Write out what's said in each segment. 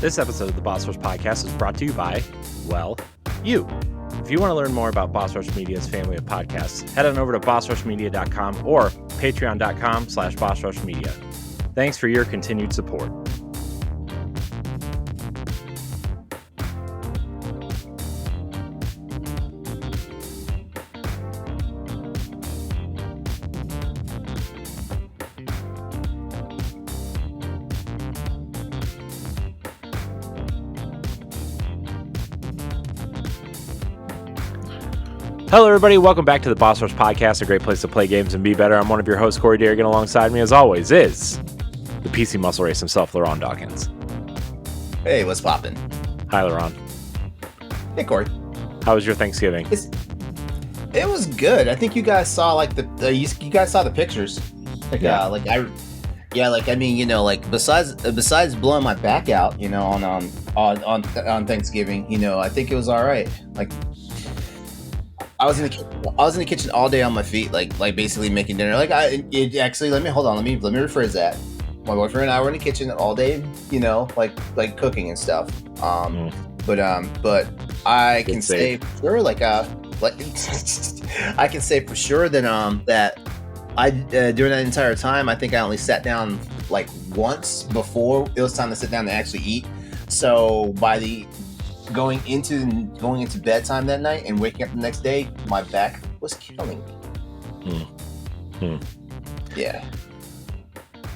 This episode of the Boss Rush Podcast is brought to you by, well, you. If you want to learn more about Boss Rush Media's family of podcasts, head on over to bossrushmedia.com or patreon.com/bossrushmedia. Thanks for your continued support. Hello, everybody. Welcome back to the Boss Rush Podcast, a great place to play games and be better. I'm one of your hosts, Corey Derrigan. Alongside me, as always, is the PC muscle race himself, LeRon Dawkins. Hey, what's poppin'? Hi, LeRon. Hey, Corey. How was your Thanksgiving? It was good. I think you guys saw you guys saw the pictures. Besides blowing my back out, on Thanksgiving, I think it was all right. Like, I was in the kitchen all day on my feet, like basically making dinner. Let me rephrase that. My boyfriend and I were in the kitchen all day, like cooking and stuff. But I can say for sure, I can say for sure that I during that entire time, I think I only sat down like once before it was time to sit down and actually eat. So by the going into bedtime that night and waking up the next day, my back was killing me. Yeah,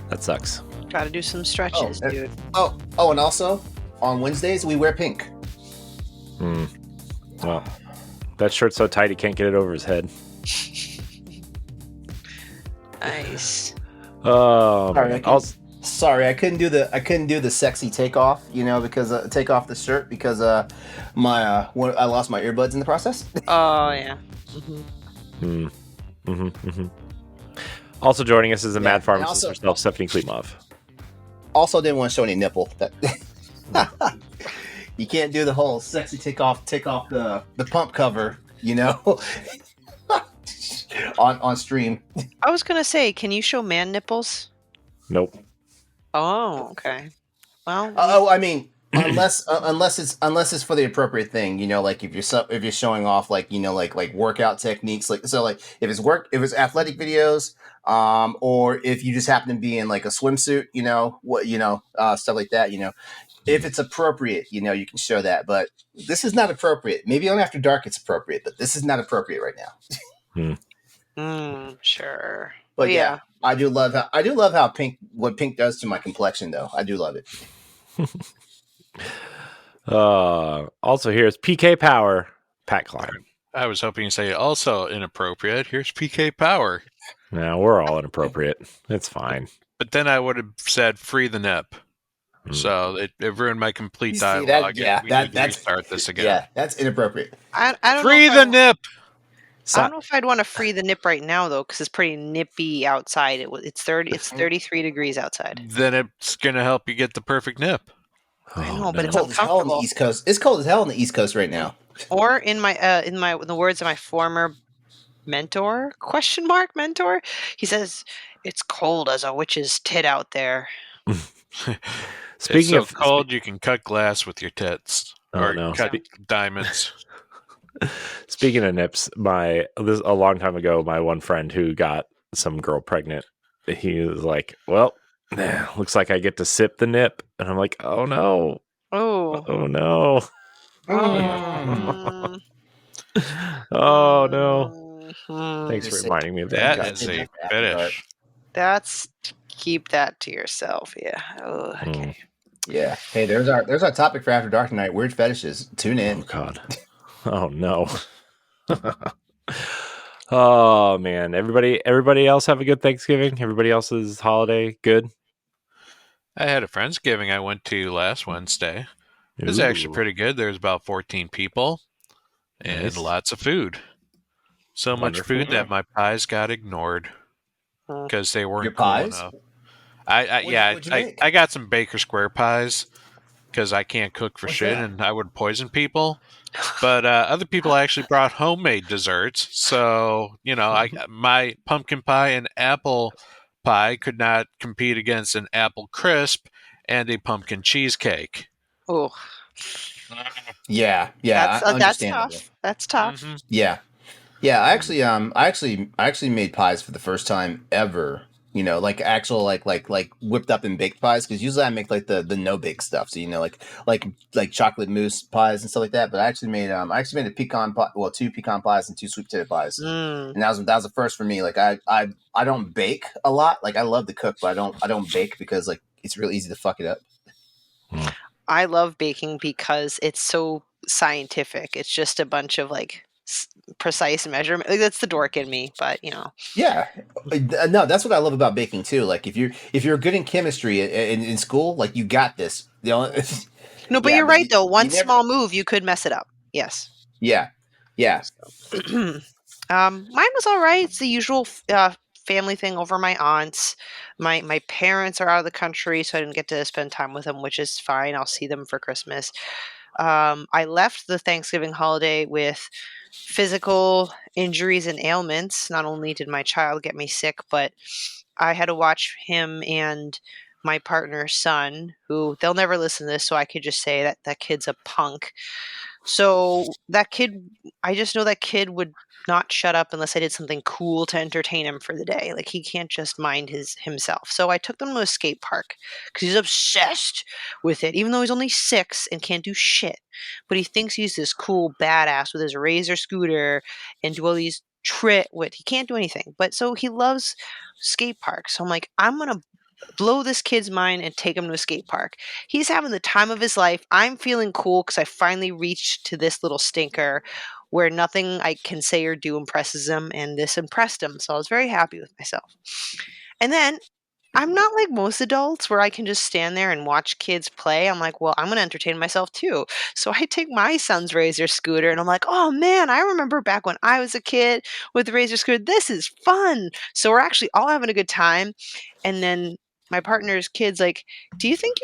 that sucks. Gotta do some stretches, dude. And also on Wednesdays we wear pink. Well, that shirt's so tight he can't get it over his head. Nice. Sorry, I couldn't do the sexy takeoff, because take off the shirt because I lost my earbuds in the process. Oh yeah. Also joining us is the mad pharmacist herself, Stephanie Klimov. Also, didn't want to show any nipple. You can't do the whole sexy take off the pump cover, on stream. I was gonna say, can you show man nipples? Nope. Oh, okay. Well. I mean, unless it's for the appropriate thing, like if you're showing off, like workout techniques, like if it's athletic videos, or if you just happen to be in like a swimsuit, stuff like that, if it's appropriate, you can show that. But this is not appropriate. Maybe on After Dark it's appropriate, but this is not appropriate right now. Sure. But yeah. I do love how what pink does to my complexion, though. I do love it. Also, here's PK Power, Pat Klein. I was hoping to say also inappropriate. Here's PK Power. No, we're all inappropriate. It's fine. But then I would have said free the nip. So it ruined my complete dialogue. We need to restart this again. Yeah, that's inappropriate. I don't free know the nip. I don't know if I'd want to free the nip right now though, because it's pretty nippy outside. It's 33 degrees outside. Then it's gonna help you get the perfect nip. I know, but it's cold as hell on the East Coast. It's cold as hell on the East Coast right now. Or in the words of my former mentor, mentor, he says it's cold as a witch's tit out there. Speaking of cold, you can cut glass with your tits cut diamonds. Speaking of nips, a long time ago, my one friend who got some girl pregnant, he was like, "Well, looks like I get to sip the nip," and I'm like, "Oh no, oh no, oh no." Thanks for reminding me of that. That is a fetish. Keep that to yourself. Yeah. Oh, okay. Yeah. Hey, there's our topic for After Dark tonight. Weird fetishes. Tune in. Oh God. Oh no. Oh man. Everybody else have a good Thanksgiving? Everybody else's holiday good? I had a Friendsgiving I went to last Wednesday. It was actually pretty good. There was about 14 people and lots of food. So much food that my pies got ignored because they weren't cool enough. I got some Baker Square pies because I can't cook for shit and I would poison people. But other people actually brought homemade desserts. So, my pumpkin pie and apple pie could not compete against an apple crisp and a pumpkin cheesecake. Oh, Yeah, that's understandable. tough. That's tough. Mm-hmm. Yeah, yeah. I actually made pies for the first time ever. You know, like actual like whipped up and baked pies. Because usually I make like the no bake stuff. So you know, like chocolate mousse pies and stuff like that. But I actually made a pecan pie. Well, 2 pecan pies and 2 sweet potato pies. Mm. And that was the first for me. Like I don't bake a lot. Like I love to cook, but I don't bake because like it's real easy to fuck it up. I love baking because it's so scientific. It's just a bunch of like precise measurement. Like, that's the dork in me, but you know. Yeah, no, that's what I love about baking too. Like if you're good in chemistry in school, like you got this. The only, No, but yeah, you're but right though. One you never. small move, you could mess it up. Yes. Yeah, yeah. Mine was all right. It's the usual family thing over my aunts. My parents are out of the country, so I didn't get to spend time with them, which is fine. I'll see them for Christmas. I left the Thanksgiving holiday with physical injuries and ailments. Not only did my child get me sick, but I had to watch him and my partner's son, who they'll never listen to this, so I could just say that that kid's a punk. So that kid, I just know that kid would not shut up unless I did something cool to entertain him for the day. Like he can't just mind himself. So I took them to a skate park because he's obsessed with it, even though he's only 6 and can't do shit. But he thinks he's this cool badass with his razor scooter and do all these he can't do anything. But so he loves skate parks. So I'm like, I'm gonna blow this kid's mind and take him to a skate park. He's having the time of his life. I'm feeling cool because I finally reached to this little stinker where nothing I can say or do impresses him, and this impressed him. So I was very happy with myself. And then I'm not like most adults where I can just stand there and watch kids play. I'm like, well, I'm going to entertain myself too. So I take my son's Razor scooter and I'm like, oh man, I remember back when I was a kid with the Razor scooter. This is fun. So we're actually all having a good time. And then my partner's kid's like, do you think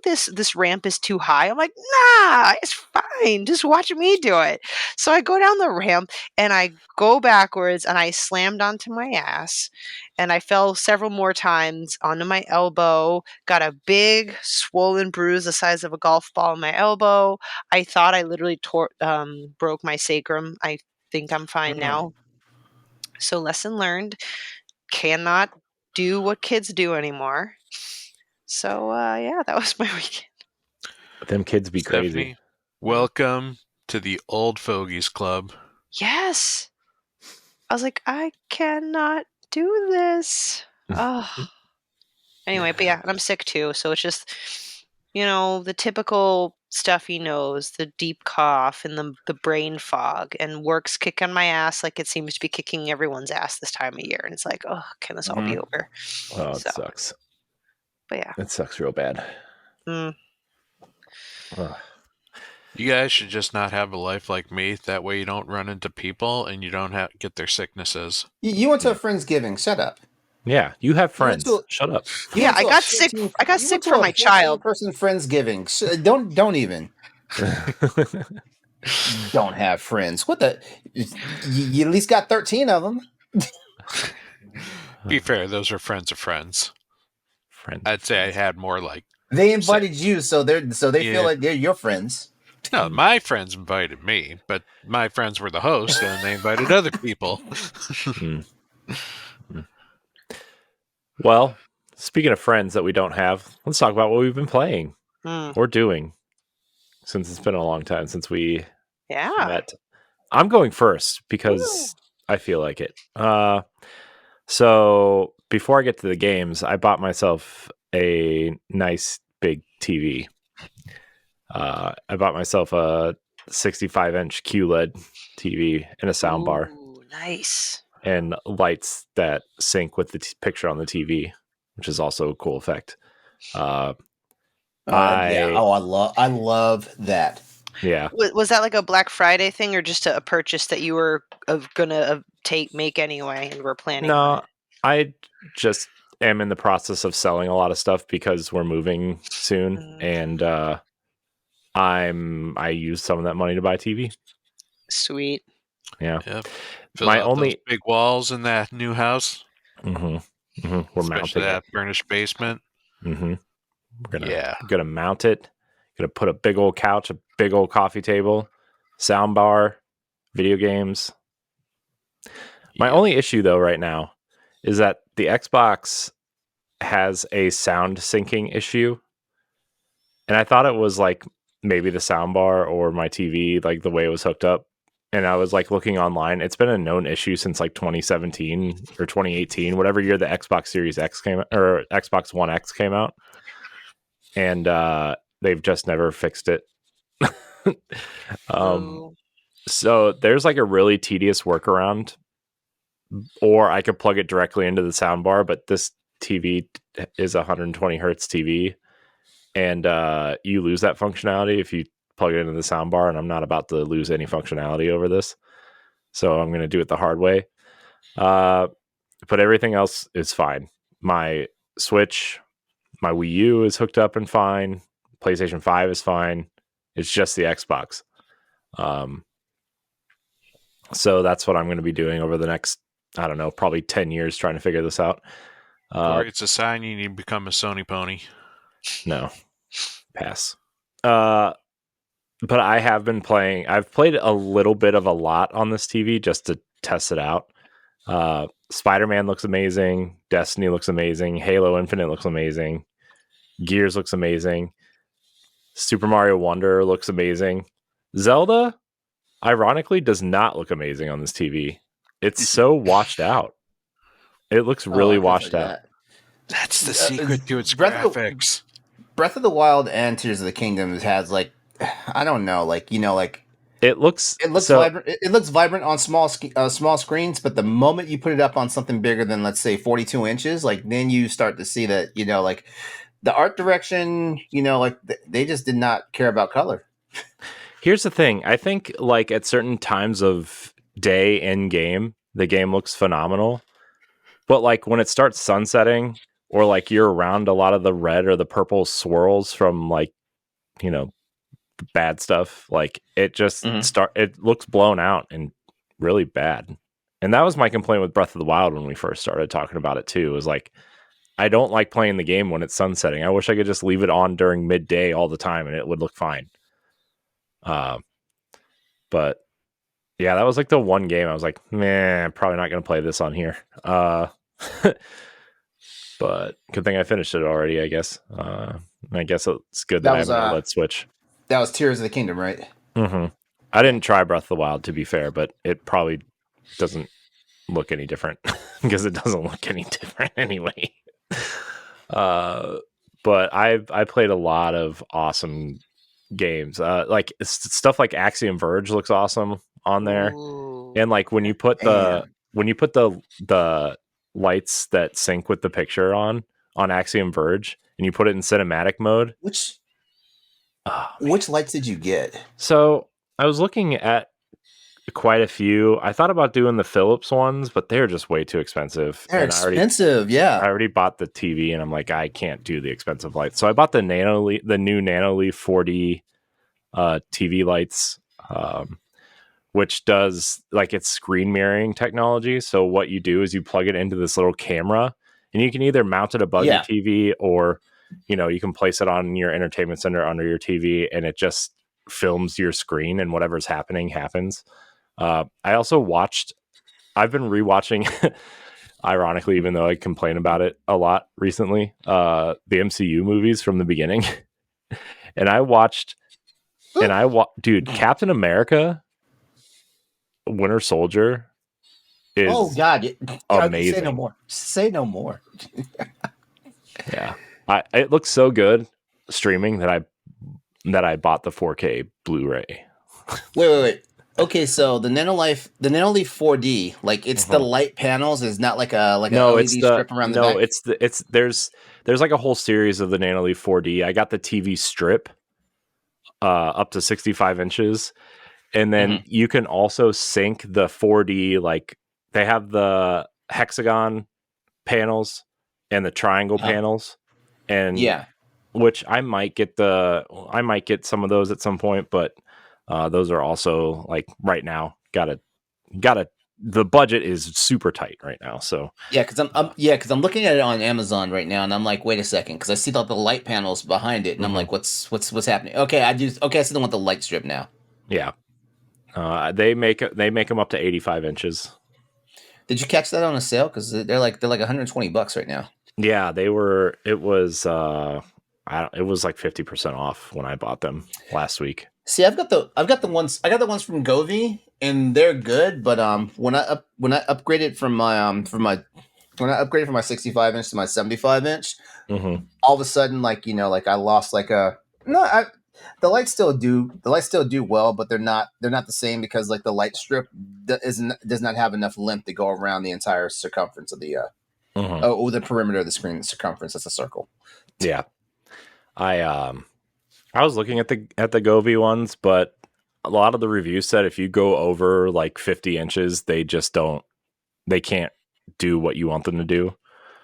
this ramp is too high? I'm like, nah, it's fine. Just watch me do it. So I go down the ramp and I go backwards and I slammed onto my ass and I fell several more times onto my elbow, got a big swollen bruise the size of a golf ball on my elbow. I thought I literally broke my sacrum. I think I'm fine now. So lesson learned, cannot do what kids do anymore. So yeah, that was my weekend. Them kids be Stephanie, crazy. welcome to the Old Fogies Club. Yes. I was like, I cannot do this. Oh. Anyway, but yeah, and I'm sick too, so it's just, you know, the typical stuffy nose, the deep cough, and the brain fog, and work's kicking my ass like it seems to be kicking everyone's ass this time of year, and it's like, oh, can this all be over? Oh, it So, sucks. but yeah. It sucks real bad. Mm. Ugh. You guys should just not have a life like me. That way you don't run into people and you don't get their sicknesses. You went to a Friendsgiving. Shut up. Yeah, you have You went friends. to Shut up. Yeah, I got sick. I got sick from my child. Person Friendsgiving. Don't even. Don't have friends. What the? You at least got 13 of them. Be fair, those are friends of friends. I'd say I had more like They invited you, so they Yeah. feel like they're your friends. no. My friends invited me, but my friends were the host, and they invited other people. Well, speaking of friends that we don't have, let's talk about what we've been playing or doing since it's been a long time since we met. I'm going first because I feel like it. So before I get to the games, I bought myself a nice big TV. I bought myself a 65-inch QLED TV and a soundbar. Nice. And lights that sync with the picture on the TV, which is also a cool effect. Yeah. I love that. Yeah. Was that like a Black Friday thing, or just a purchase that you were gonna make anyway, and were planning? No, I just am in the process of selling a lot of stuff because we're moving soon, and I use some of that money to buy TV. Sweet. Yeah. Yep. Fill out those big walls in that new house. We're Especially mounting that it. furnished basement. We're gonna mount it, Gonna put a big old couch, a big old coffee table, sound bar, video games. My only issue though right now is that the Xbox has a sound syncing issue. And I thought it was like maybe the sound bar or my TV, like the way it was hooked up. And I was like looking online. It's been a known issue since like 2017 or 2018, whatever year the Xbox Series X came out, or Xbox One X came out. And they've just never fixed it. So there's like a really tedious workaround, or I could plug it directly into the sound bar, but this TV is 120 hertz TV, and you lose that functionality if you plug it into the soundbar, and I'm not about to lose any functionality over this, so I'm going to do it the hard way. But everything else is fine. My Switch, my Wii U is hooked up and fine. PlayStation 5 is fine. It's just the Xbox. So that's what I'm going to be doing over the next, I don't know, probably 10 years trying to figure this out. Or it's a sign you need to become a Sony pony. No. Pass. But I have been playing. I've played a little bit of a lot on this TV just to test it out. Spider-Man looks amazing. Destiny looks amazing. Halo Infinite looks amazing. Gears looks amazing. Super Mario Wonder looks amazing. Zelda, ironically, does not look amazing on this TV. It's so washed out. It looks really washed out. That's the secret to its graphics. Breath of the Wild and Tears of the Kingdom has like, I don't know, like, you know, like it looks vibrant. It looks vibrant on small screens, but the moment you put it up on something bigger than, let's say, 42 inches, like then you start to see that, you know, like the art direction, you know, like they just did not care about color. Here's the thing. I think like at certain times of day in game, the game looks phenomenal. But like when it starts sunsetting, or like you're around a lot of the red or the purple swirls from like, you know, bad stuff, like it just it looks blown out and really bad. And that was my complaint with Breath of the Wild when we first started talking about it too. Was like, I don't like playing the game when it's sunsetting. I wish I could just leave it on during midday all the time and it would look fine. But yeah, that was like the one game I was like, man, I'm probably not going to play this on here. But good thing I finished it already, I guess. I guess it's good that I have an OLED Switch. That was Tears of the Kingdom, right? Mm-hmm. I didn't try Breath of the Wild, to be fair, but it probably doesn't look any different because it doesn't look any different anyway. But I played a lot of awesome games. Like stuff like Axiom Verge looks awesome on there. Ooh. And like when you put the lights that sync with the picture on Axiom Verge and you put it in cinematic mode. Which lights did you get? So I was looking at quite a few. I thought about doing the Philips ones, but they're just way too expensive. They're expensive, yeah. I already bought the TV and I'm like, I can't do the expensive lights. So I bought the new Nanoleaf 4D TV lights, which does like it's screen mirroring technology. So what you do is you plug it into this little camera and you can either mount it above your TV or, you know, you can place it on your entertainment center under your TV and it just films your screen and whatever's happening happens. I've been rewatching, ironically, even though I complain about it a lot recently, the MCU movies from the beginning. And dude, Captain America Winter Soldier is amazing. Say no more. Yeah. It looks so good streaming that I bought the 4K Blu-ray. Wait. Okay, so the Nanoleaf 4D, like it's the light panels, is not like a LED strip around the back. No, there's like a whole series of the Nanoleaf 4D. I got the TV strip up to 65 inches. And then you can also sync the 4D, like they have the hexagon panels and the triangle panels. And which I might get some of those at some point, but those are also like right now gotta the budget is super tight right now. So because I'm looking at it on Amazon right now, and I'm like, wait a second, because I see the light panels behind it, and I'm like, what's happening? Okay, I see them with the light strip now. Yeah, they make them up to 85 inches. Did you catch that on a sale? Because they're like $120 right now. Yeah, they were. It was it was like 50% off when I bought them last week. See, I've got the ones from Govee, and they're good. But when I upgraded from my 65 inch to my 75 inch, all of a sudden, like I lost the lights still do well, but they're not the same, because like the light strip does not have enough length to go around the entire circumference of the the perimeter of the screen. The circumference, that's a circle. Yeah, I was looking at the Govee ones, but a lot of the reviews said if you go over like 50 inches, they can't do what you want them to do.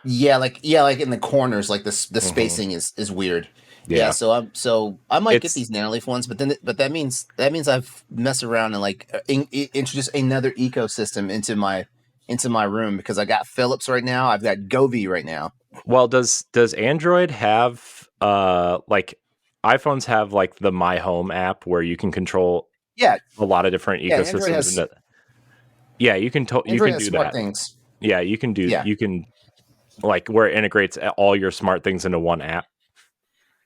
Yeah, like in the corners, like the spacing is weird. Yeah, so I might get these Nanoleaf ones, but that means I've messed around and like introduce another ecosystem into my room, because I got Philips right now, I've got Govee right now. Well, does Android have like iPhones have like the My Home app where you can control a lot of different ecosystems? Yeah, you can do that. Things. Yeah, you can do you can like where it integrates all your smart things into one app.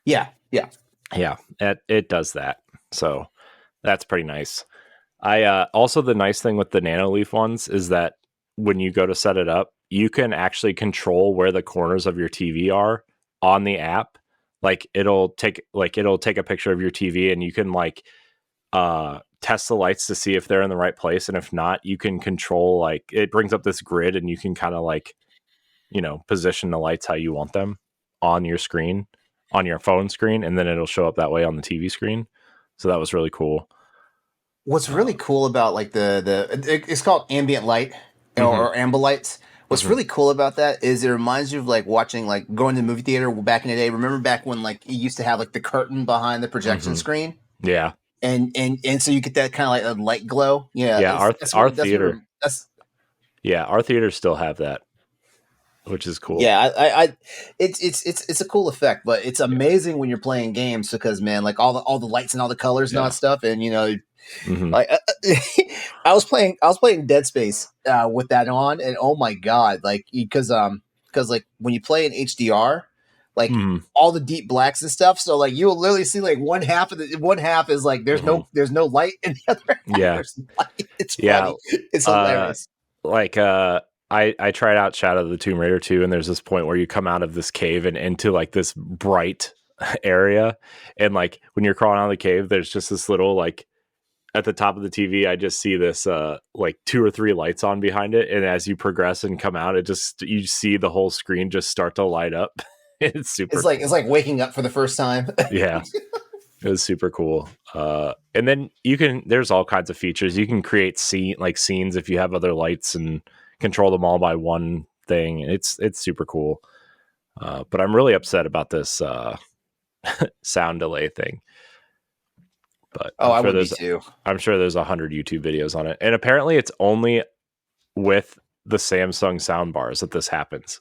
Yeah. It does that. So that's pretty nice. I also, the nice thing with the Nanoleaf ones is that when you go to set it up, you can actually control where the corners of your TV are on the app. Like it'll take a picture of your TV, and you can like test the lights to see if they're in the right place, and if not, you can control, like it brings up this grid, and you can kind of like position the lights how you want them on your screen, on your phone screen, and then it'll show up that way on the TV screen. So that was really cool. What's really cool about like it's called ambient light or amber lights. What's really cool about that is it reminds you of like watching, like going to the movie theater back in the day. Remember back when like you used to have like the curtain behind the projection screen? Yeah. And so you get that kind of like a light glow. Yeah. Yeah. Our theater. Our theaters still have that, which is cool. Yeah, it's a cool effect, but it's amazing when you're playing games, because man, like all the lights and all the colors and all that stuff, and like I was playing Dead Space with that on, and oh my god, like because like when you play in HDR, like all the deep blacks and stuff, so like you'll literally see like one half is like there's no light, and the other half there's light. It's funny. It's hilarious. I tried out Shadow of the Tomb Raider 2, and there's this point where you come out of this cave and into like this bright area, and like when you're crawling out of the cave, there's just this little like at the top of the TV, I just see this like 2 or 3 lights on behind it, and as you progress and come out, you see the whole screen just start to light up. It's super. It's like waking up for the first time. Yeah. It was super cool. And then there's all kinds of features. You can create scenes if you have other lights and control them all by one thing. It's super cool. But I'm really upset about this sound delay thing. But I would be too. I'm sure there's 100 YouTube videos on it. And apparently it's only with the Samsung soundbars that this happens.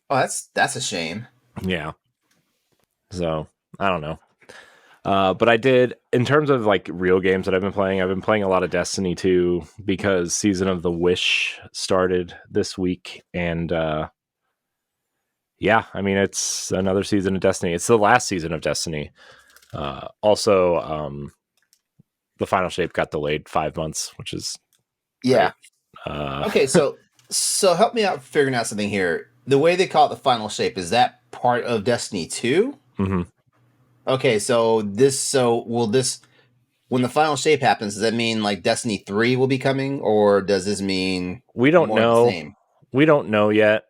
Oh, that's a shame. Yeah. So I don't know. But I did, in terms of like real games that I've been playing a lot of Destiny 2, because Season of the Wish started this week. And yeah, I mean, it's another season of Destiny. It's the last season of Destiny. Also, the Final Shape got delayed 5 months, which is great. Okay, so help me out figuring out something here. The way they call it the Final Shape, is that part of Destiny 2? Mm-hmm. Okay, so will this, when the Final Shape happens, does that mean like Destiny 3 will be coming, or does this mean we don't know? We don't know yet.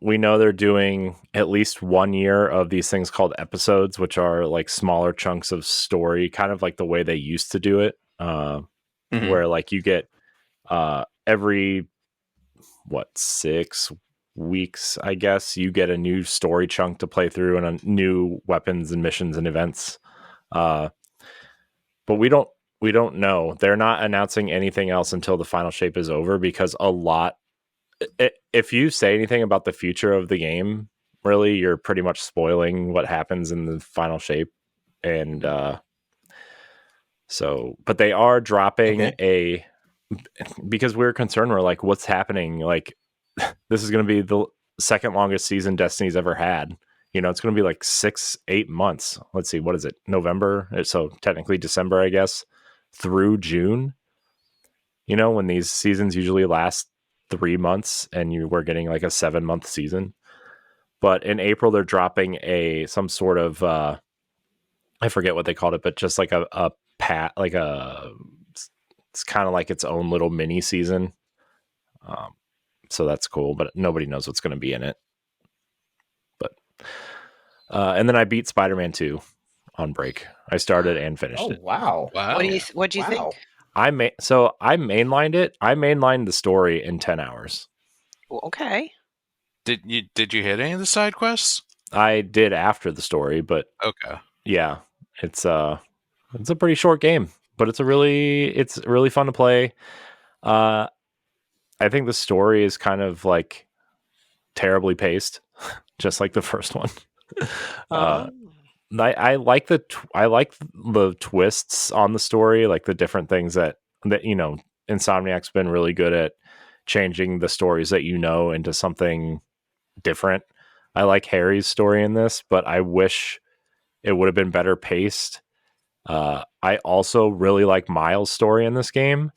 We know they're doing at least 1 year of these things called episodes, which are like smaller chunks of story, kind of like the way they used to do it, where like you get every 6 weeks, I guess, you get a new story chunk to play through and a new weapons and missions and events. But we don't we don't know. They're not announcing anything else until the final shape is over, because if you say anything about the future of the game, really, you're pretty much spoiling what happens in the final shape. And but they are dropping because we're concerned. We're like, what's happening? Like, this is going to be the second longest season Destiny's ever had. It's going to be like 6-8 months. Let's see, what is it? November. So technically December, I guess, through June. When these seasons usually last 3 months, and you were getting like a 7-month season. But in April, they're dropping some sort of I forget what they called it, but just like a pat, like it's kind of like its own little mini season. So that's cool, but nobody knows what's going to be in it. But and then I beat Spider-Man 2 on break. I started and finished it. Wow! What do you think? I mainlined it. I mainlined the story in 10 hours. Okay. Did you hit any of the side quests? I did after the story, but okay. Yeah, it's a pretty short game, but it's really fun to play. I think the story is kind of like terribly paced, just like the first one. I like the twists on the story, like the different things that Insomniac's been really good at changing the stories that into something different. I like Harry's story in this, but I wish it would have been better paced. I also really like Miles' story in this game,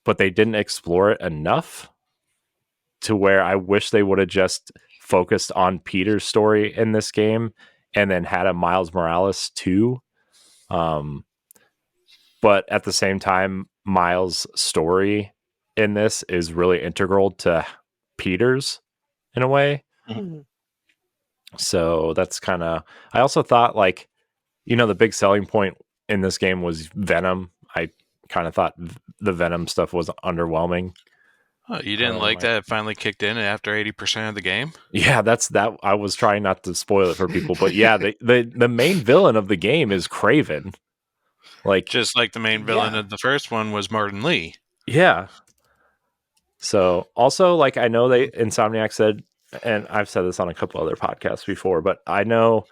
but they didn't explore it enough to where I wish they would have just focused on Peter's story in this game and then had a Miles Morales too. But at the same time, Miles' story in this is really integral to Peter's in a way. Mm-hmm. So that's kind of, I also thought like, the big selling point in this game was Venom. I kind of thought the Venom stuff was underwhelming. Oh, you didn't like that it finally kicked in after 80% of the game? Yeah, that's that. I was trying not to spoil it for people, but yeah, the main villain of the game is Kraven. Like, just like the main villain of the first one was Martin Lee. Yeah. So also, like, I know Insomniac said, and I've said this on a couple other podcasts before, but I know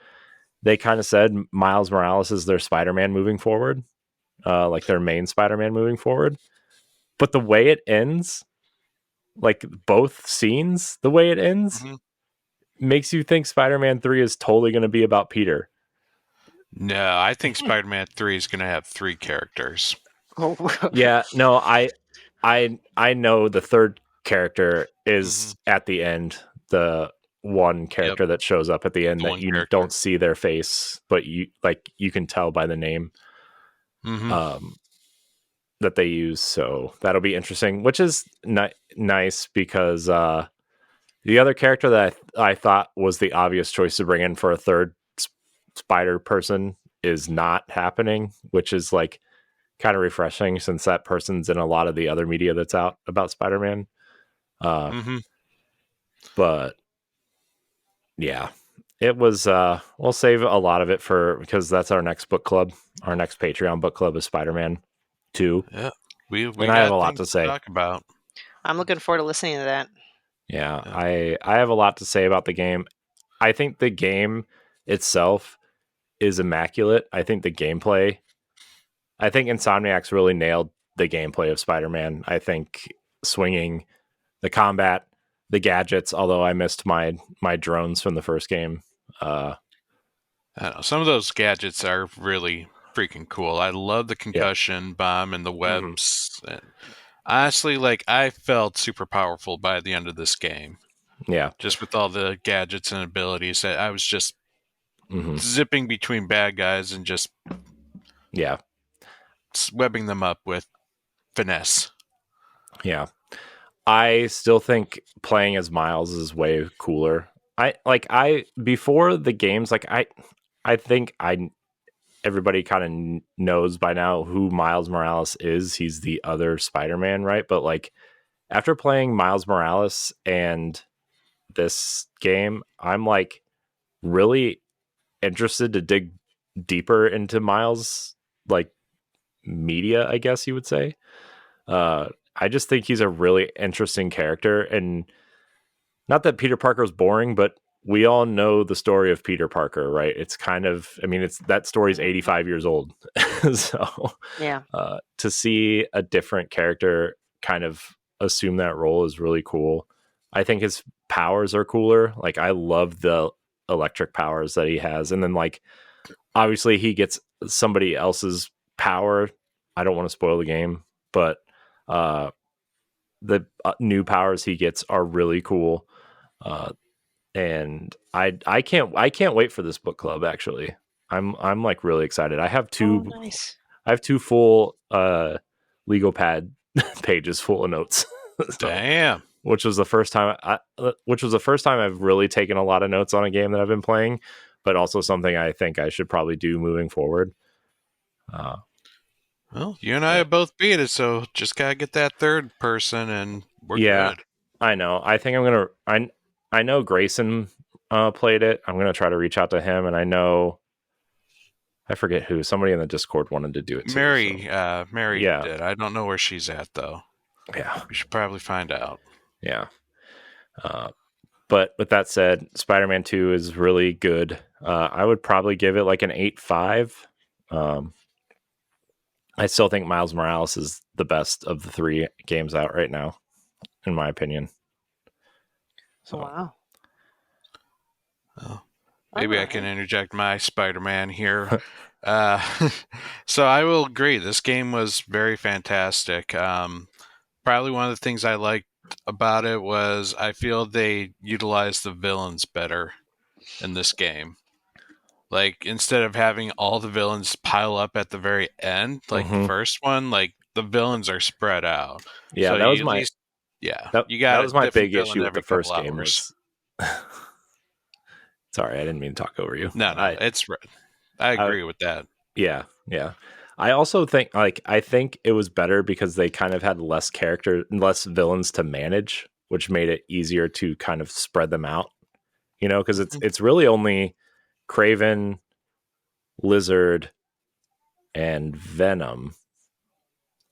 they kind of said Miles Morales is their Spider-Man moving forward, like their main Spider-Man moving forward. But the way it ends, like both scenes, the way it ends makes you think Spider-Man 3 is totally going to be about Peter. No, I think Spider-Man 3 is going to have 3 characters. Oh. Yeah, no, I know the third character is at the end, the one character that shows up at the end that you don't see their face, but you can tell by the name that they use. So that'll be interesting, which is nice because the other character that I thought was the obvious choice to bring in for a third spider person is not happening, which is like kind of refreshing since that person's in a lot of the other media that's out about Spider-Man. But yeah, it was we'll save a lot of it because that's our next book club. Our next Patreon book club is Spider-Man 2. Yeah, we and I have a lot to say. Talk about. I'm looking forward to listening to that. Yeah, I have a lot to say about the game. I think the game itself is immaculate. I think the gameplay, I think Insomniac's really nailed the gameplay of Spider-Man. I think swinging, the combat, the gadgets, although I missed my drones from the first game. I don't know, some of those gadgets are really freaking cool. I love the concussion bomb and the webs. And honestly, like, I felt super powerful by the end of this game. Yeah. Just with all the gadgets and abilities that I was just zipping between bad guys and just webbing them up with finesse. Yeah. I still think playing as Miles is way cooler. Before the games, like I think everybody kind of knows by now who Miles Morales is. He's the other Spider-Man, right? But like after playing Miles Morales and this game, I'm like really interested to dig deeper into Miles' like media, I guess you would say. I just think he's a really interesting character, and not that Peter Parker is boring, but we all know the story of Peter Parker, right? It's kind of, I mean, it's that story's 85 years old. So Yeah. to see a different character kind of assume that role is really cool. I think his powers are cooler. Like, I love the electric powers that he has. And then, like, obviously he gets somebody else's power. I don't want to spoil the game, but the new powers he gets are really cool. And I can't wait for this book club. Actually, I'm like really excited. I have Nice. two full legal pad pages full of notes. So, Damn. which was the first time I've really taken a lot of notes on a game that I've been playing, but also something I think I should probably do moving forward. Well, you and I have both beat it, so just gotta get that third person, and we're good. I know. I think I'm gonna. I know Grayson played it. I'm gonna try to reach out to him, and I forget who. Somebody in the Discord wanted to do it too. Mary Yeah. did. I don't know where she's at though. Yeah. We should probably find out. Yeah. But with that said, Spider-Man 2 is really good. I would probably give it like an 8.5. I still think Miles Morales is the best of the 3 games out right now, in my opinion. So, wow. Oh, maybe I can interject my Spider-Man here. So I will agree. This game was very fantastic. Probably one of the things I liked about it was I feel they utilized the villains better in this game. Like, instead of having all the villains pile up at the very end, like the first one, like the villains are spread out. Yeah, so that was you my at least, yeah, that, you got that was my big villain issue with every the first couple game. hours. Was sorry, I didn't mean to talk over you. No, it's I agree with that. Yeah. I also think I think it was better because they kind of had less villains to manage, which made it easier to kind of spread them out. You know, because it's really only Kraven, Lizard, and Venom.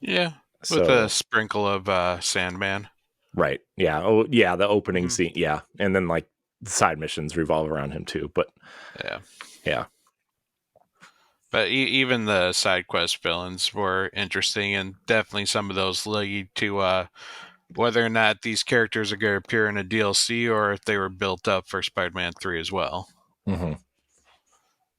Yeah, with a sprinkle of Sandman. Right. Yeah. Oh, yeah. The opening scene. Yeah, and then like the side missions revolve around him too. But yeah. But even the side quest villains were interesting, and definitely some of those lead to whether or not these characters are going to appear in a DLC or if they were built up for Spider-Man 3 as well. Mm-hmm.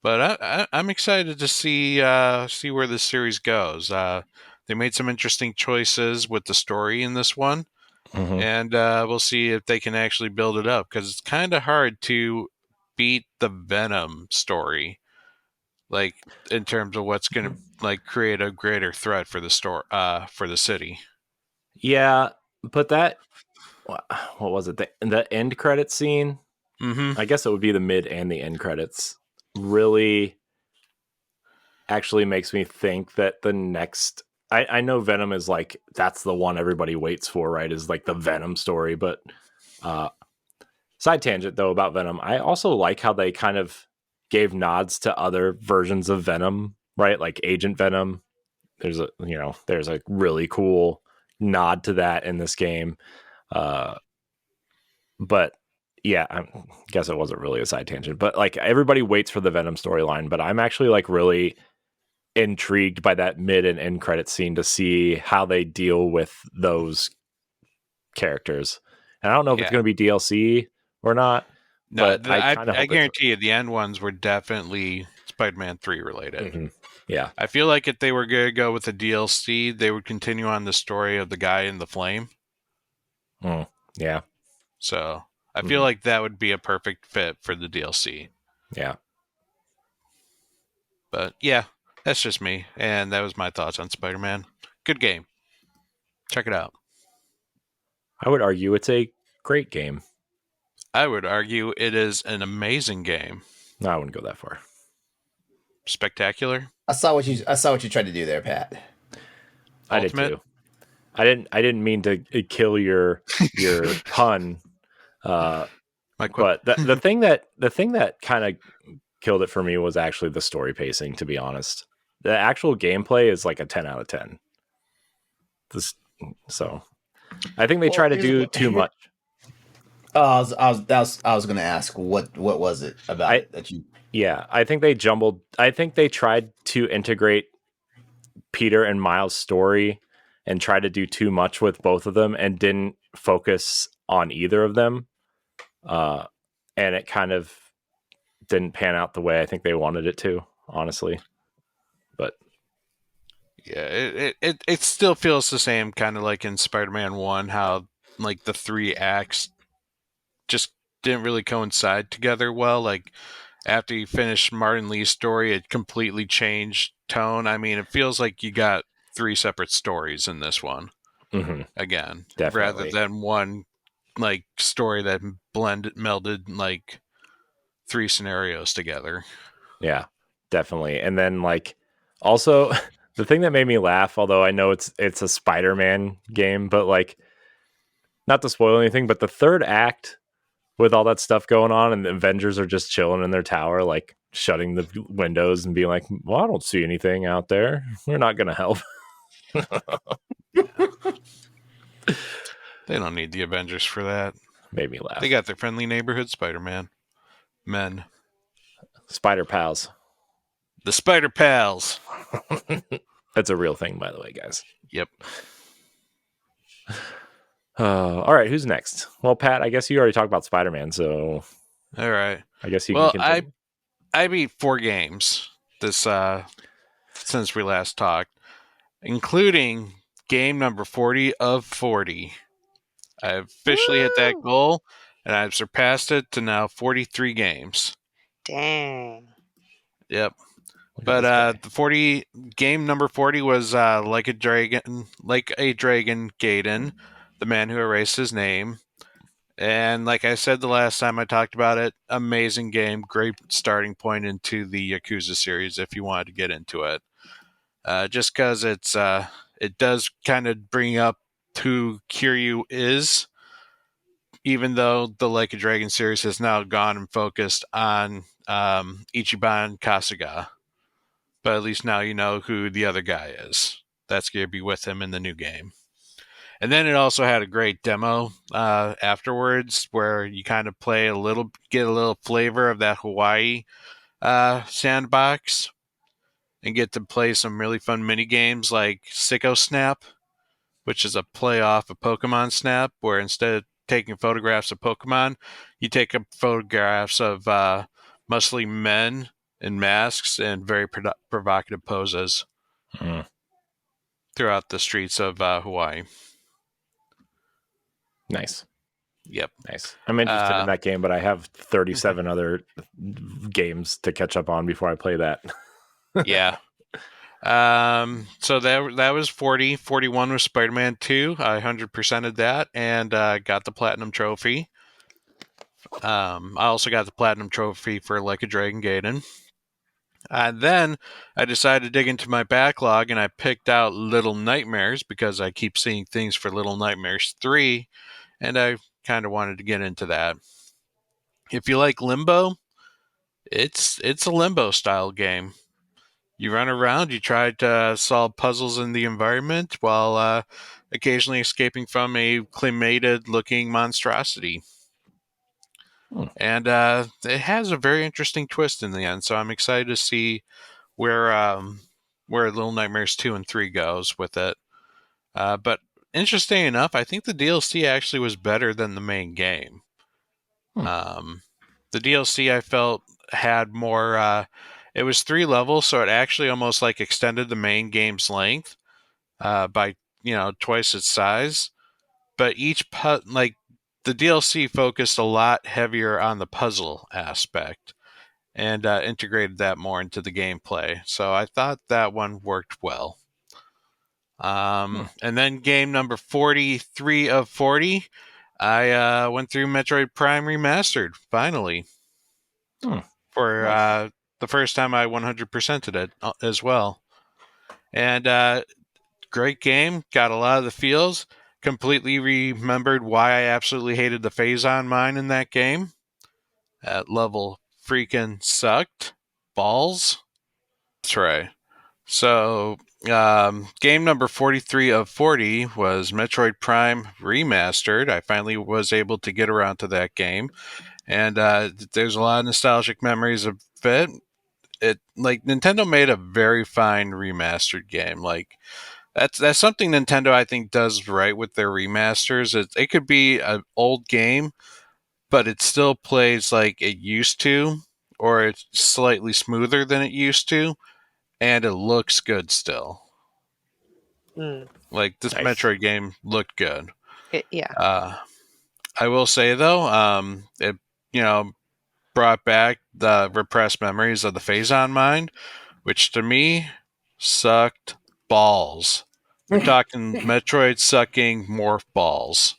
But I'm excited to see where this series goes. They made some interesting choices with the story in this one, and we'll see if they can actually build it up, because it's kind of hard to beat the Venom story, like in terms of what's going to like create a greater threat for the for the city. Yeah, but that what was it? The end credit scene. I guess it would be the mid and the end credits. Really, actually makes me think that the next. I know Venom is like that's the one everybody waits for, right? Is like the Venom story, but side tangent though about Venom. I also like how they kind of gave nods to other versions of Venom, right? Like Agent Venom. There's a really cool nod to that in this game. But yeah, I guess it wasn't really a side tangent, but like everybody waits for the Venom storyline, but I'm actually like really intrigued by that mid and end credit scene to see how they deal with those characters. And I don't know if it's going to be DLC or not. No, but I guarantee you the end ones were definitely Spider-Man 3 related. Mm-hmm. Yeah. I feel like if they were going to go with the DLC, they would continue on the story of the guy in the flame. Yeah. So I feel like that would be a perfect fit for the DLC. Yeah. But yeah, that's just me. And that was my thoughts on Spider-Man. Good game. Check it out. I would argue it's a great game. I would argue it is an amazing game. No, I wouldn't go that far. Spectacular. I saw what you tried to do there, Pat. I did too. I didn't mean to kill your pun. But the thing that kind of killed it for me was actually the story pacing, to be honest. The actual gameplay is like a 10 out of 10. So I think they try to do too much. I was going to ask what was it about it that you? Yeah, I think they jumbled. I think they tried to integrate Peter and Miles' story and try to do too much with both of them and didn't focus on either of them. And it kind of didn't pan out the way I think they wanted it to, honestly. But yeah, it still feels the same, kind of like in Spider-Man 1, how like the 3 acts just didn't really coincide together well. Like after you finish Martin Lee's story, it completely changed tone. I mean, it feels like you got 3 separate stories in this one again, rather definitely. than one like story that melded like 3 scenarios together. Yeah, definitely. And then like also the thing that made me laugh, although I know it's a Spider-Man game, but like not to spoil anything, but the third act with all that stuff going on and the Avengers are just chilling in their tower, like shutting the windows and being like, well, I don't see anything out there. We're not going to help. They don't need the Avengers for that. Made me laugh. They got their friendly neighborhood Spider-Man. Men. Spider Pals. The Spider Pals. That's a real thing, by the way, guys. Yep. All right, who's next? Well, Pat, I guess you already talked about Spider-Man, so all right. I guess you can continue. I beat 4 games this since we last talked, including game number 40 of 40. I've officially hit that goal, and I've surpassed it to now 43 games. Dang. Yep. But the game number 40 was like a dragon, Gaiden, the man who erased his name. And like I said the last time I talked about it, amazing game, great starting point into the Yakuza series if you wanted to get into it. Just because it does kind of bring up who Kiryu is, even though the Like a Dragon series has now gone and focused on Ichiban Kasuga. But at least now you know who the other guy is. That's going to be with him in the new game. And then it also had a great demo afterwards where you kind of get a little flavor of that Hawaii sandbox and get to play some really fun mini games like Sicko Snap, which is a play off of Pokemon Snap, where instead of taking photographs of Pokemon, you take up photographs of muscly men in masks and very provocative poses throughout the streets of Hawaii. Nice. Yep. Nice. I'm interested in that game, but I have 37 other games to catch up on before I play that. Yeah. So that was 40. 41 was Spider-Man 2. I 100%ed that and got the Platinum Trophy. I also got the Platinum Trophy for Like a Dragon Gaiden. Then I decided to dig into my backlog and I picked out Little Nightmares because I keep seeing things for Little Nightmares 3 and I kind of wanted to get into that. If you like Limbo, it's a Limbo style game. You run around, you try to solve puzzles in the environment while occasionally escaping from a clamated looking monstrosity. And it has a very interesting twist in the end, so I'm excited to see where Little Nightmares 2 and 3 goes with it. But interesting enough, I think the DLC actually was better than the main game. The DLC I felt had more. It was 3 levels, so it actually almost like extended the main game's length by twice its size. But the DLC focused a lot heavier on the puzzle aspect and integrated that more into the gameplay. So I thought that one worked well. And then game number 43 of 40, I went through Metroid Prime Remastered, finally. For Nice. The first time I 100%ed it as well. And great game, got a lot of the feels. Completely remembered why I absolutely hated the Phazon mine in that game. That level freaking sucked. Balls. That's right. So, game number 43 of 40 was Metroid Prime Remastered. I finally was able to get around to that game, and there's a lot of nostalgic memories of it. Like Nintendo made a very fine remastered game. Like that's something Nintendo I think does right with their remasters. It could be an old game, but it still plays like it used to, or it's slightly smoother than it used to, and it looks good still. Mm. Like this Nice. Metroid game looked good. Yeah. I will say though, it you know brought back the repressed memories of the Phazon Mine, which to me sucked balls. We're talking Metroid sucking morph balls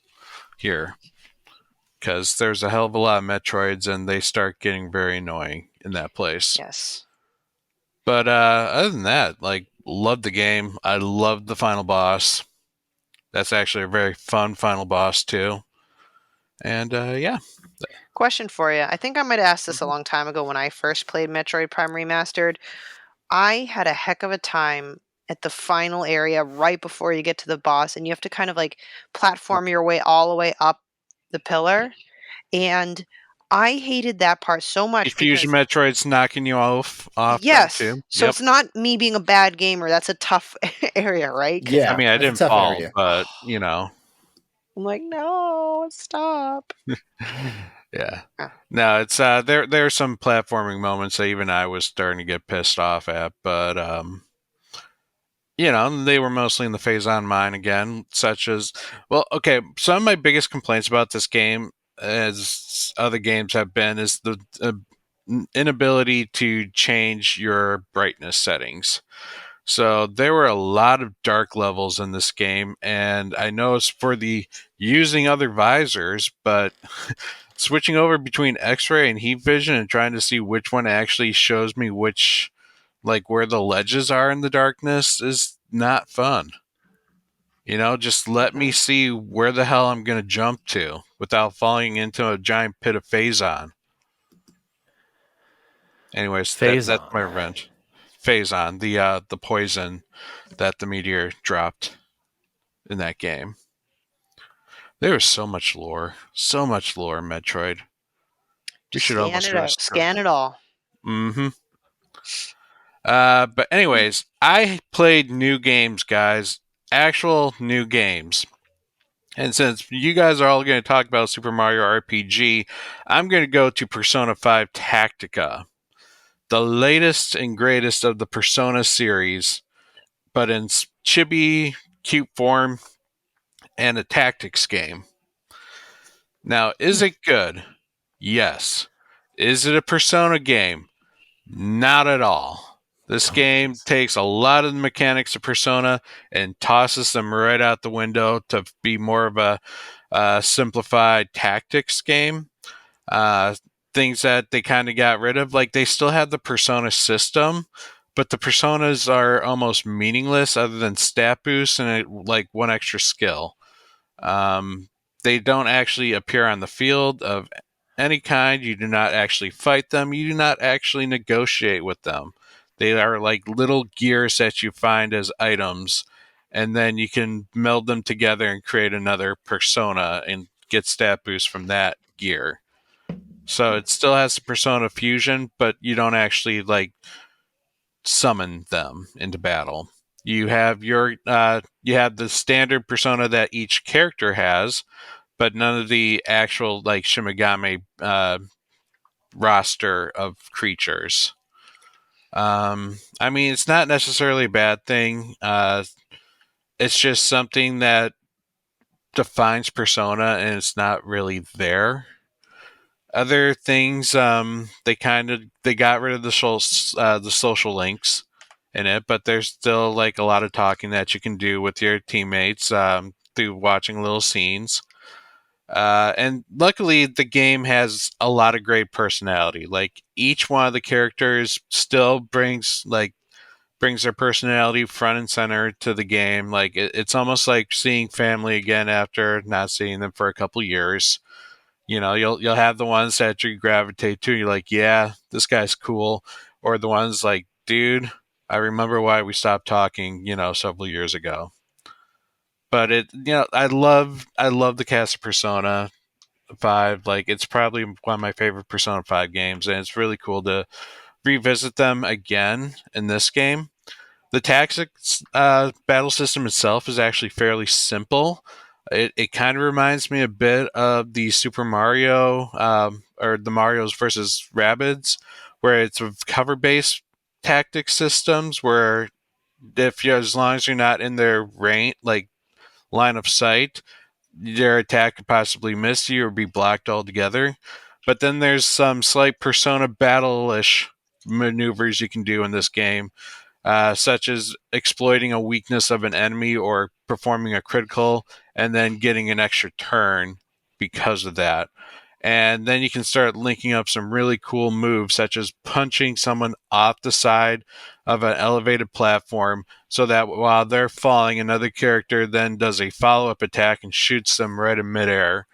here, because there's a hell of a lot of Metroids and they start getting very annoying in that place. Yes. But other than that, like, loved the game. I loved the final boss. That's actually a very fun final boss too. And yeah. Question for you. I think I might have asked this a long time ago when I first played Metroid Prime Remastered. I had a heck of a time at the final area right before you get to the boss, and you have to kind of like platform your way all the way up the pillar. And I hated that part so much Fusion because, Metroid's knocking you off then yes, too. so Yep. it's not me being a bad gamer. That's a tough area, right? Because I Yeah, mean, I that's a didn't tough fall, area. but I'm like, no, stop. yeah. Ah, No, it's there are some platforming moments that even I was starting to get pissed off at, but they were mostly in the Phazon Mine again, such as, well, okay, some of my biggest complaints about this game, as other games have been, is the inability to change your brightness settings. So there were a lot of dark levels in this game, and I know it's for the using other visors, but switching over between X-ray and heat vision and trying to see which one actually shows me which, like, where the ledges are in the darkness is not fun. Just let me mhm. see where the hell I'm going to jump to without falling into a giant pit of Phazon. Anyways, that's Phazon. my revenge. Phazon, the poison that the meteor dropped in that game. There is so much lore in Metroid. We Just should scan almost it do a out, story. scan it all. Mm-hmm. But anyways, I played new games, guys. Actual new games. And since you guys are all going to talk about Super Mario RPG, I'm going to go to Persona 5 Tactica, the latest and greatest of the Persona series, but in chibi, cute form and a tactics game. Now, is it good? Yes. Is it a Persona game? Not at all. This Oh, game jeez. takes a lot of the mechanics of Persona and tosses them right out the window to be more of a simplified tactics game. Uh, Things that they kind of got rid of, like they still have the Persona system, but the Personas are almost meaningless other than stat boosts and like one extra skill. Um, they don't actually appear on the field of any kind. You do not actually fight them. You do not actually negotiate with them. They are like little gears that you find as items, and then you can meld them together and create another persona and get stat boosts from that gear. So it still has the persona fusion, but you don't actually like summon them into battle. You have you have the standard persona that each character has, but none of the actual like Shimigami roster of creatures. I mean, it's not necessarily a bad thing. It's just something that defines persona, and it's not really there. Other things, they got rid of the social links in it, but there's still like a lot of talking that you can do with your teammates through watching little scenes. And luckily, the game has a lot of great personality. Like each one of the characters still brings their personality front and center to the game. Like it's almost like seeing family again after not seeing them for a couple years. You'll have the ones that you gravitate to. You're like, yeah, this guy's cool, or the ones like, dude, I remember why we stopped talking, several years ago. But I love the cast of Persona 5. Like, it's probably one of my favorite Persona 5 games, and it's really cool to revisit them again in this game. The tactics battle system itself is actually fairly simple. It kind of reminds me a bit of the Super Mario or the Mario's versus Rabbids, where it's cover-based tactic systems where as long as you're not in their line of sight, their attack could possibly miss you or be blocked altogether. But then there's some slight Persona battle-ish maneuvers you can do in this game, such as exploiting a weakness of an enemy or performing a critical and then getting an extra turn because of that. And then you can start linking up some really cool moves, such as punching someone off the side of an elevated platform so that while they're falling, another character then does a follow-up attack and shoots them right in midair.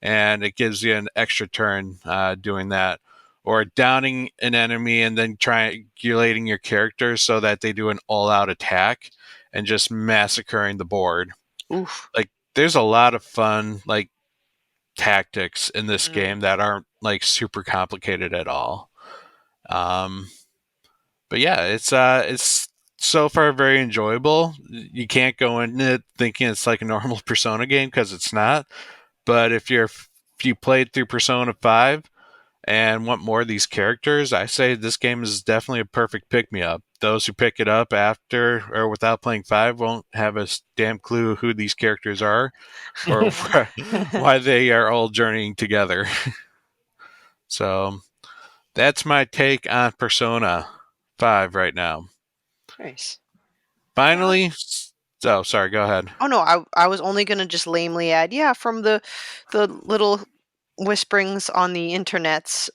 And it gives you an extra turn doing that. Or downing an enemy and then triangulating your character so that they do an all-out attack and just massacring the board. Oof. Like, there's a lot of fun, tactics in this game that aren't super complicated at all. But yeah, it's so far very enjoyable. You can't go in it thinking it's like a normal Persona game because it's not. But if you played through Persona 5 and want more of these characters, I say this game is definitely a perfect pick-me-up. Those who pick it up after or without playing 5 won't have a damn clue who these characters are or why they are all journeying together. So that's my take on Persona 5 right now. Nice. Finally, sorry, go ahead. Oh no, I was only gonna just lamely add, from the little whisperings on the internets,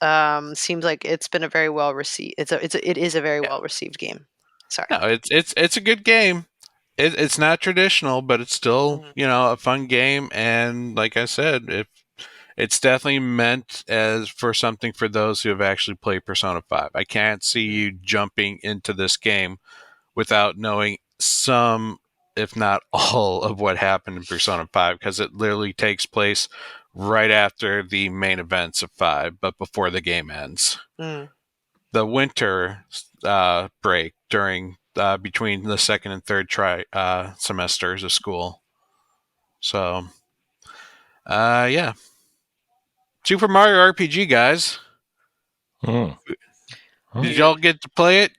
seems like it's been a very well received. It is a very well received game. Sorry. No, it's a good game. It's not traditional, but it's still a fun game. And like I said, it's definitely meant as for something for those who have actually played Persona 5. I can't see you jumping into this game without knowing some, if not all, of what happened in Persona 5, because it literally takes place right after the main events of 5, but before the game ends. The winter break during between the second and third semesters of school. So, yeah. Super Mario RPG, guys. Did y'all get to play it?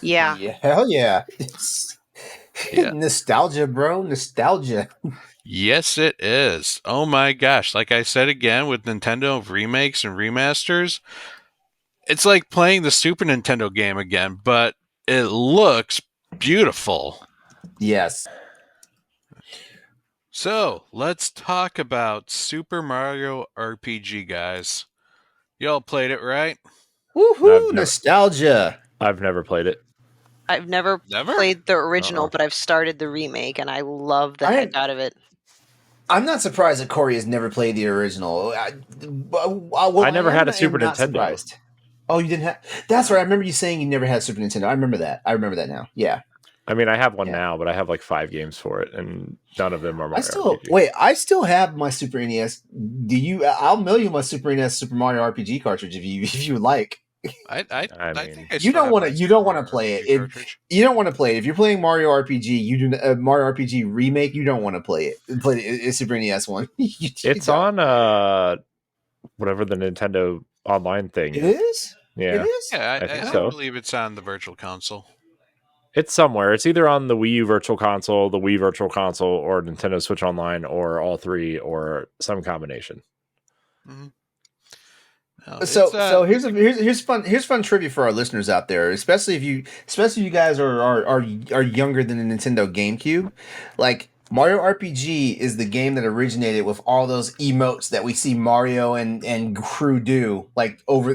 Yeah. Hell yeah. Yeah. Nostalgia, bro. Nostalgia. Yes, it is. Oh my gosh. Like I said again, with Nintendo remakes and remasters, it's like playing the Super Nintendo game again, but it looks beautiful. Yes. So, let's talk about Super Mario RPG, guys. Y'all played it, right? Woohoo! Nostalgia. I've never played it. I've never played the original, but I've started the remake, and I love the heck out of it. I'm not surprised that Corey has never played the original. I never had a Super Nintendo. Surprised. Oh, you didn't have? That's right. I remember you saying you never had Super Nintendo. I remember that. I remember that now. Yeah. I mean, I have one now, but I have like 5 games for it, and none of them are Mario RPG. I still have my Super NES. I'll mail you my Super NES Super Mario RPG cartridge if you would like. I think you don't want to play it. You don't want to play it. If you're playing Mario RPG, Mario RPG remake. You don't want to play it. Play the Super NES one. It's on whatever the Nintendo online thing. It is. Yeah, it is. Yeah, I think so. believe it's on the Virtual Console. It's somewhere. It's either on the Wii U Virtual Console, the Wii Virtual Console, or Nintendo Switch Online, or all three, or some combination. Mm-hmm. No, so here's fun trivia for our listeners out there, especially if you guys are younger than the Nintendo GameCube. Like, Mario RPG is the game that originated with all those emotes that we see Mario and crew do, like over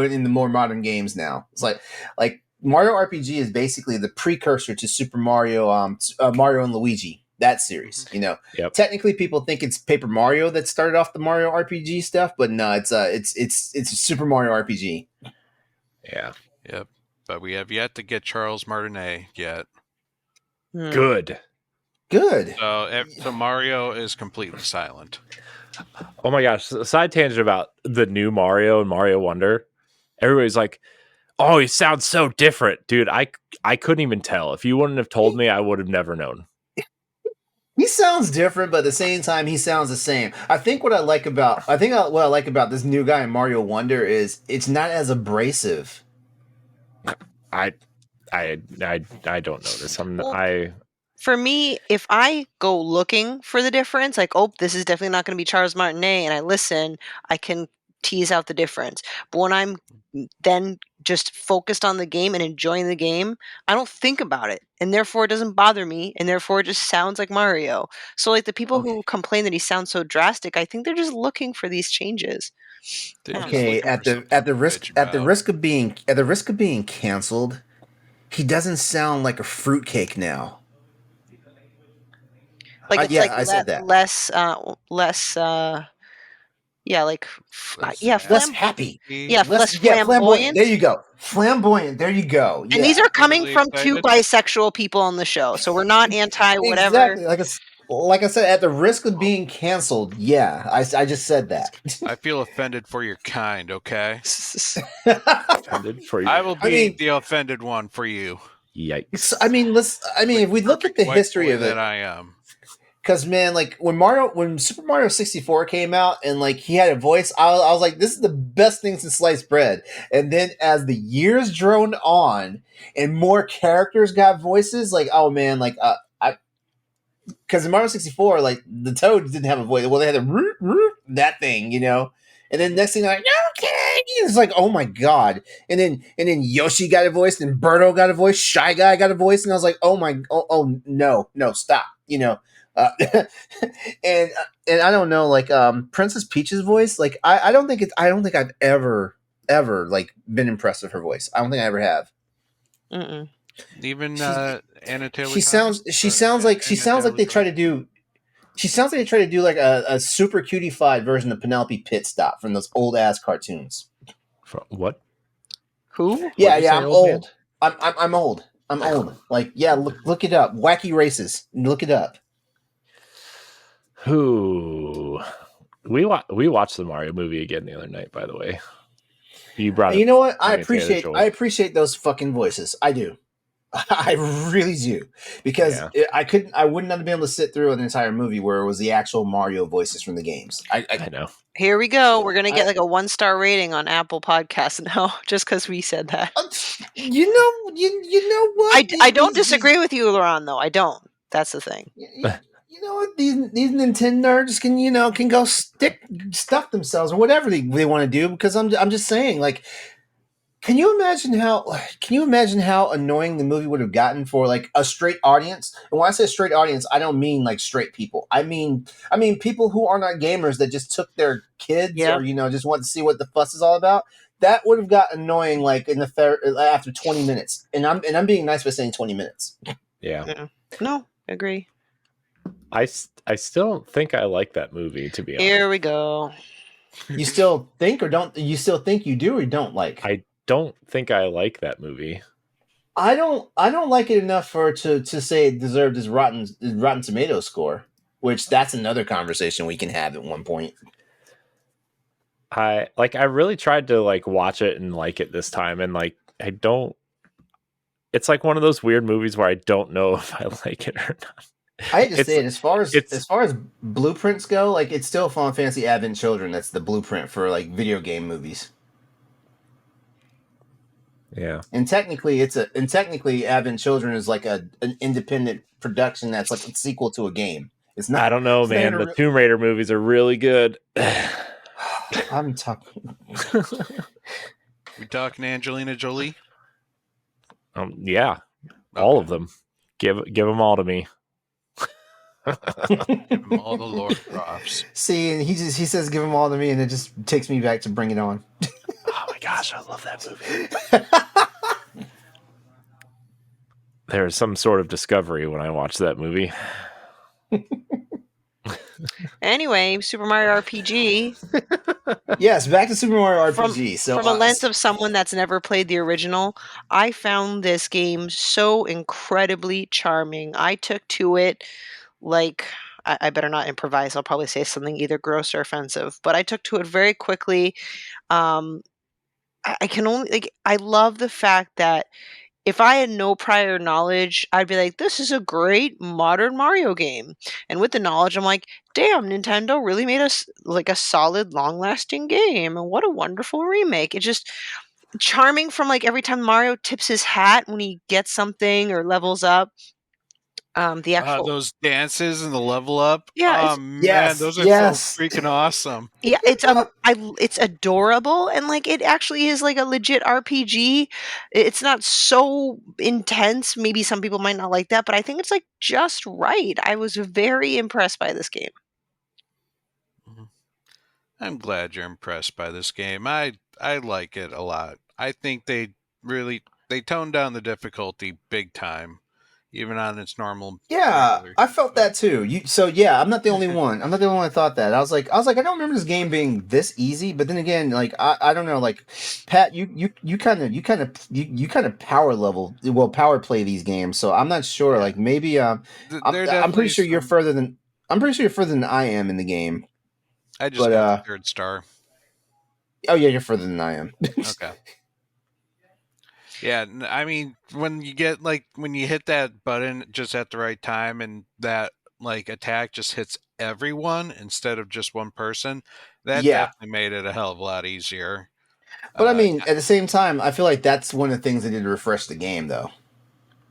in the more modern games now. It's like Mario RPG is basically the precursor to Super Mario, Mario and Luigi, that series. Technically people think it's Paper Mario that started off the Mario RPG stuff, but no, it's Super Mario RPG. Yeah. Yep. but we have yet to get Charles Martinet yet. Good. So Mario is completely silent. Oh my gosh! Side tangent about the new Mario and Mario Wonder. Everybody's like, "Oh, he sounds so different, dude." I couldn't even tell. If you wouldn't have told me, I would have never known. He sounds different, but at the same time, he sounds the same. What I like about this new guy in Mario Wonder is it's not as abrasive. I don't notice. For me, if I go looking for the difference, like, oh, this is definitely not going to be Charles Martinet, and I listen, I can tease out the difference. But when I'm then just focused on the game and enjoying the game, I don't think about it, and therefore it doesn't bother me, and therefore it just sounds like Mario. So, like, the people who complain that he sounds so drastic, I think they're just looking for these changes. Okay, at the risk of being canceled, he doesn't sound like a fruitcake now. Like it's I said that. less less happy. Less flamboyant. There you go. Flamboyant. There you go. Yeah. And these are coming from two bisexual people on the show, so we're not anti whatever. Exactly. Like I said, at the risk of being canceled, I just said that. I feel offended for your kind. Okay. Offended for you. I will be the offended one for you. Yikes. If we look at the history of it, that I am. Because man, like when Super Mario 64 came out and like he had a voice, I was like, this is the best thing since sliced bread. And then as the years droned on and more characters got voices, like, oh man, like because in Mario 64, like the Toad didn't have a voice. Well, they had that thing, you know. And then next thing, like, okay, it's like, oh my god. And then Yoshi got a voice, and Birdo got a voice, Shy Guy got a voice, and I was like, oh no, stop, you know. And I don't know, like Princess Peach's voice, like I don't think I've ever like been impressed with her voice. I don't think I ever have. Mm-mm. Even Anna Taylor. She sounds like they try to do. She sounds like they try to do like a super cutified version of Penelope Pitstop from those old ass cartoons. What? Who? Yeah, I'm old. I'm old. I'm old. Like, yeah, look it up. Wacky Races. Look it up. Who? We watched the Mario movie again the other night, by the way. You brought it. You know what? I appreciate those fucking voices. I do. I really do, because I would not have been able to sit through an entire movie where it was the actual Mario voices from the games. I know. Here we go. We're gonna get like a 1-star rating on Apple Podcasts now, just because we said that. You know what? I don't disagree with you, LeRon. Though I don't. That's the thing. You know what? These Nintendo nerds can go stuff themselves or whatever they want to do. Because I'm just saying, like. Can you imagine how annoying the movie would have gotten for like a straight audience? And when I say straight audience, I don't mean like straight people. I mean people who are not gamers that just took their kids or just want to see what the fuss is all about. That would have got annoying like after 20 minutes. And I'm being nice by saying 20 minutes. Yeah. No, agree. I still don't think I like that movie, to be honest. Here we go. You still think or don't? You still think you do or don't like? I don't think I like that movie. I don't like it enough to say it deserved his Rotten Tomatoes score, which that's another conversation we can have at one point. I really tried to like watch it and like it this time, and like I don't. It's like one of those weird movies where I don't know if I like it or not. I hate to say it, as far as blueprints go, like it's still Final Fantasy Advent Children. That's the blueprint for like video game movies. Yeah, and technically Advent Children is like an independent production that's like a sequel to a game. It's not. I don't know, man. The Tomb Raider movies are really good. I'm talking. We talking Angelina Jolie? Yeah, all of them. Give them all to me. Give them all the Lord props. See, and he says give them all to me, and it just takes me back to Bring It On. Oh my gosh, I love that movie. There's some sort of discovery when I watch that movie. Anyway, Super Mario RPG. Yes, back to Super Mario RPG. From a lens of someone that's never played the original, I found this game so incredibly charming. I took to it like I better not improvise. I'll probably say something either gross or offensive, but I took to it very quickly. I can only like I love the fact that if I had no prior knowledge, I'd be like, "This is a great modern Mario game." And with the knowledge, I'm like, "Damn, Nintendo really made us like a solid, long-lasting game, and what a wonderful remake." It's just charming from like every time Mario tips his hat when he gets something or levels up. The actual Those dances and the level up. yeah, Oh it's man, Yes, those are so yes. freaking awesome. yeah, it's adorable and like it actually is like a legit RPG. It's not so intense. Maybe some people might not like that, but I think it's like just right. I was very impressed by this game. Mhm. I'm glad you're impressed by this game. I like it a lot. I think they toned down the difficulty big time, even on its normal Yeah, regular. I felt But that too. So yeah, I'm not the only one. I'm not the only one that thought that. I was like, I don't remember this game being this easy. But then again, like I don't know, like Pat, you kind of power play these games. So I'm not sure. yeah, Like maybe there are I'm pretty definitely sure you're some. further than I am in the game. I just But got the third star. oh yeah, you're further than I am. Okay. Yeah, I mean, when you get when you hit that button just at the right time and that attack just hits everyone instead of just one person, that Yeah, definitely made it a hell of a lot easier. but I Uh, mean, at the same time, I feel like that's one of the things they did to refresh the game, though.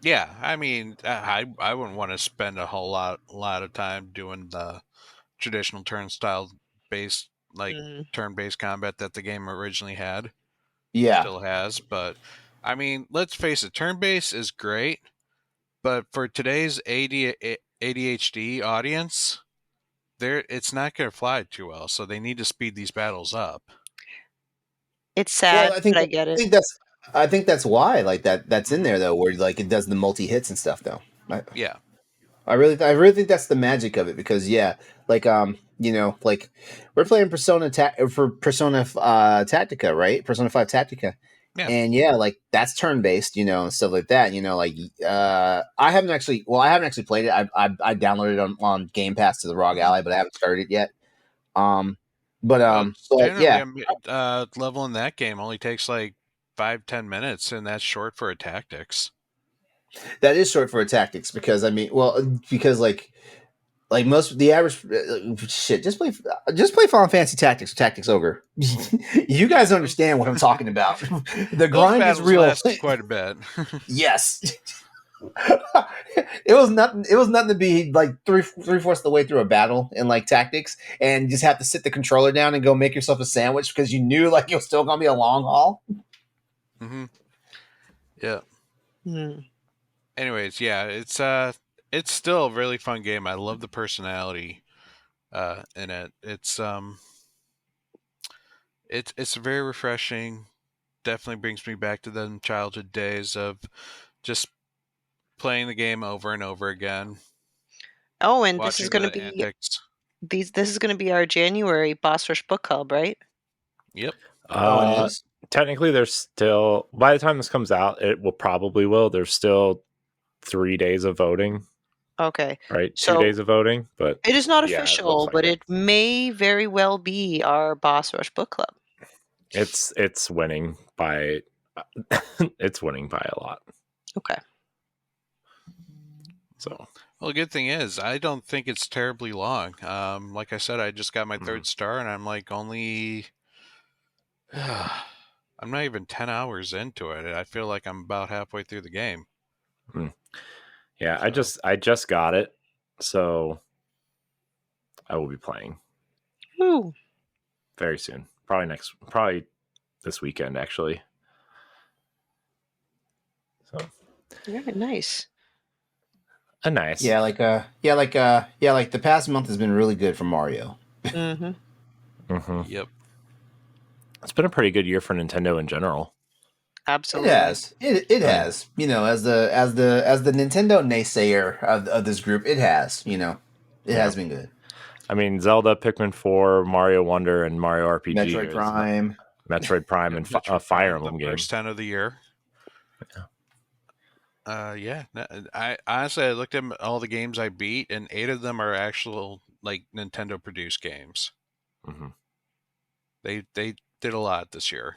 yeah, I mean, I wouldn't want to spend a whole lot of time doing the traditional turnstile based Mhm. turn-based combat that the game originally had, Yeah. still has, but I mean, let's face it, turn-based is great. But for today's ADHD audience, it's not going to fly too well. So they need to speed these battles up. It's Well, sad, I think but I I get it. think that's I think that's why like that's in Hmm. there though, where like it does the multi hits and stuff though. I, Yeah. I really think that's the magic of it because yeah, like like we're playing for Persona Tactica, right? Persona 5 Tactica. Yeah. And yeah, like that's turn based, and stuff like that. Like I haven't actually played it. I downloaded it on Game Pass to the ROG Hmm. Ally, but I haven't started it yet. Um, but Well, but generally, yeah, I'm leveling that game only takes like 5-10 minutes, and that's short for a tactics. that is short for a tactics because I mean, well, because like most of the average shit, just play Final Fantasy Tactics or Tactics Ogre. You guys understand what I'm talking about. The Those grind is battles real. last quite a bit. Yes. It was nothing. It was nothing to be like three-fourths of the way through a battle in like tactics, and just have to sit the controller down and go make yourself a sandwich because you knew like it was still gonna be a long haul. Hmm. Yeah. Mhm. Anyways, yeah, it's still a really fun game. I love the personality in it. It's very refreshing. Definitely brings me back to the childhood days of just playing the game over and over again, Oh, and this is watching going to the be antics. this is going to be our January Boss Rush Book Club, right? Yep. Oh, it Uh, is. technically, there's still by the time this comes out, it will probably will. There's still 3 days of voting, Okay. right? Two So days of voting, but it is not yeah, it looks official, like but it. it may very well be our Boss Rush Book Club. It's winning by it's winning by a lot. Okay. So Well, the good thing is, I don't think it's terribly long. Like I said, I just got my third star, and I'm like only, I'm not even 10 hours into it. I feel like I'm about halfway through the game. yeah, So, I just got it, so I will be playing Woo. very soon. Probably this weekend actually. So Very nice. a nice. Like the past month has been really good for Mario. Mm-hmm. yep. It's been a pretty good year for Nintendo in general. It Absolutely. has. It has. As the Nintendo naysayer of this group, it has. It Yeah. has been good. I mean, Zelda, Pikmin 4, Mario Wonder, and Mario RPG. Metroid Prime. Metroid Prime and Metroid Fire Prime, Emblem the game. first 10 of the year. Yeah. I honestly, I looked at all the games I beat, and 8 of them are actual like Nintendo produced games. Mm-hmm. They did a lot this year.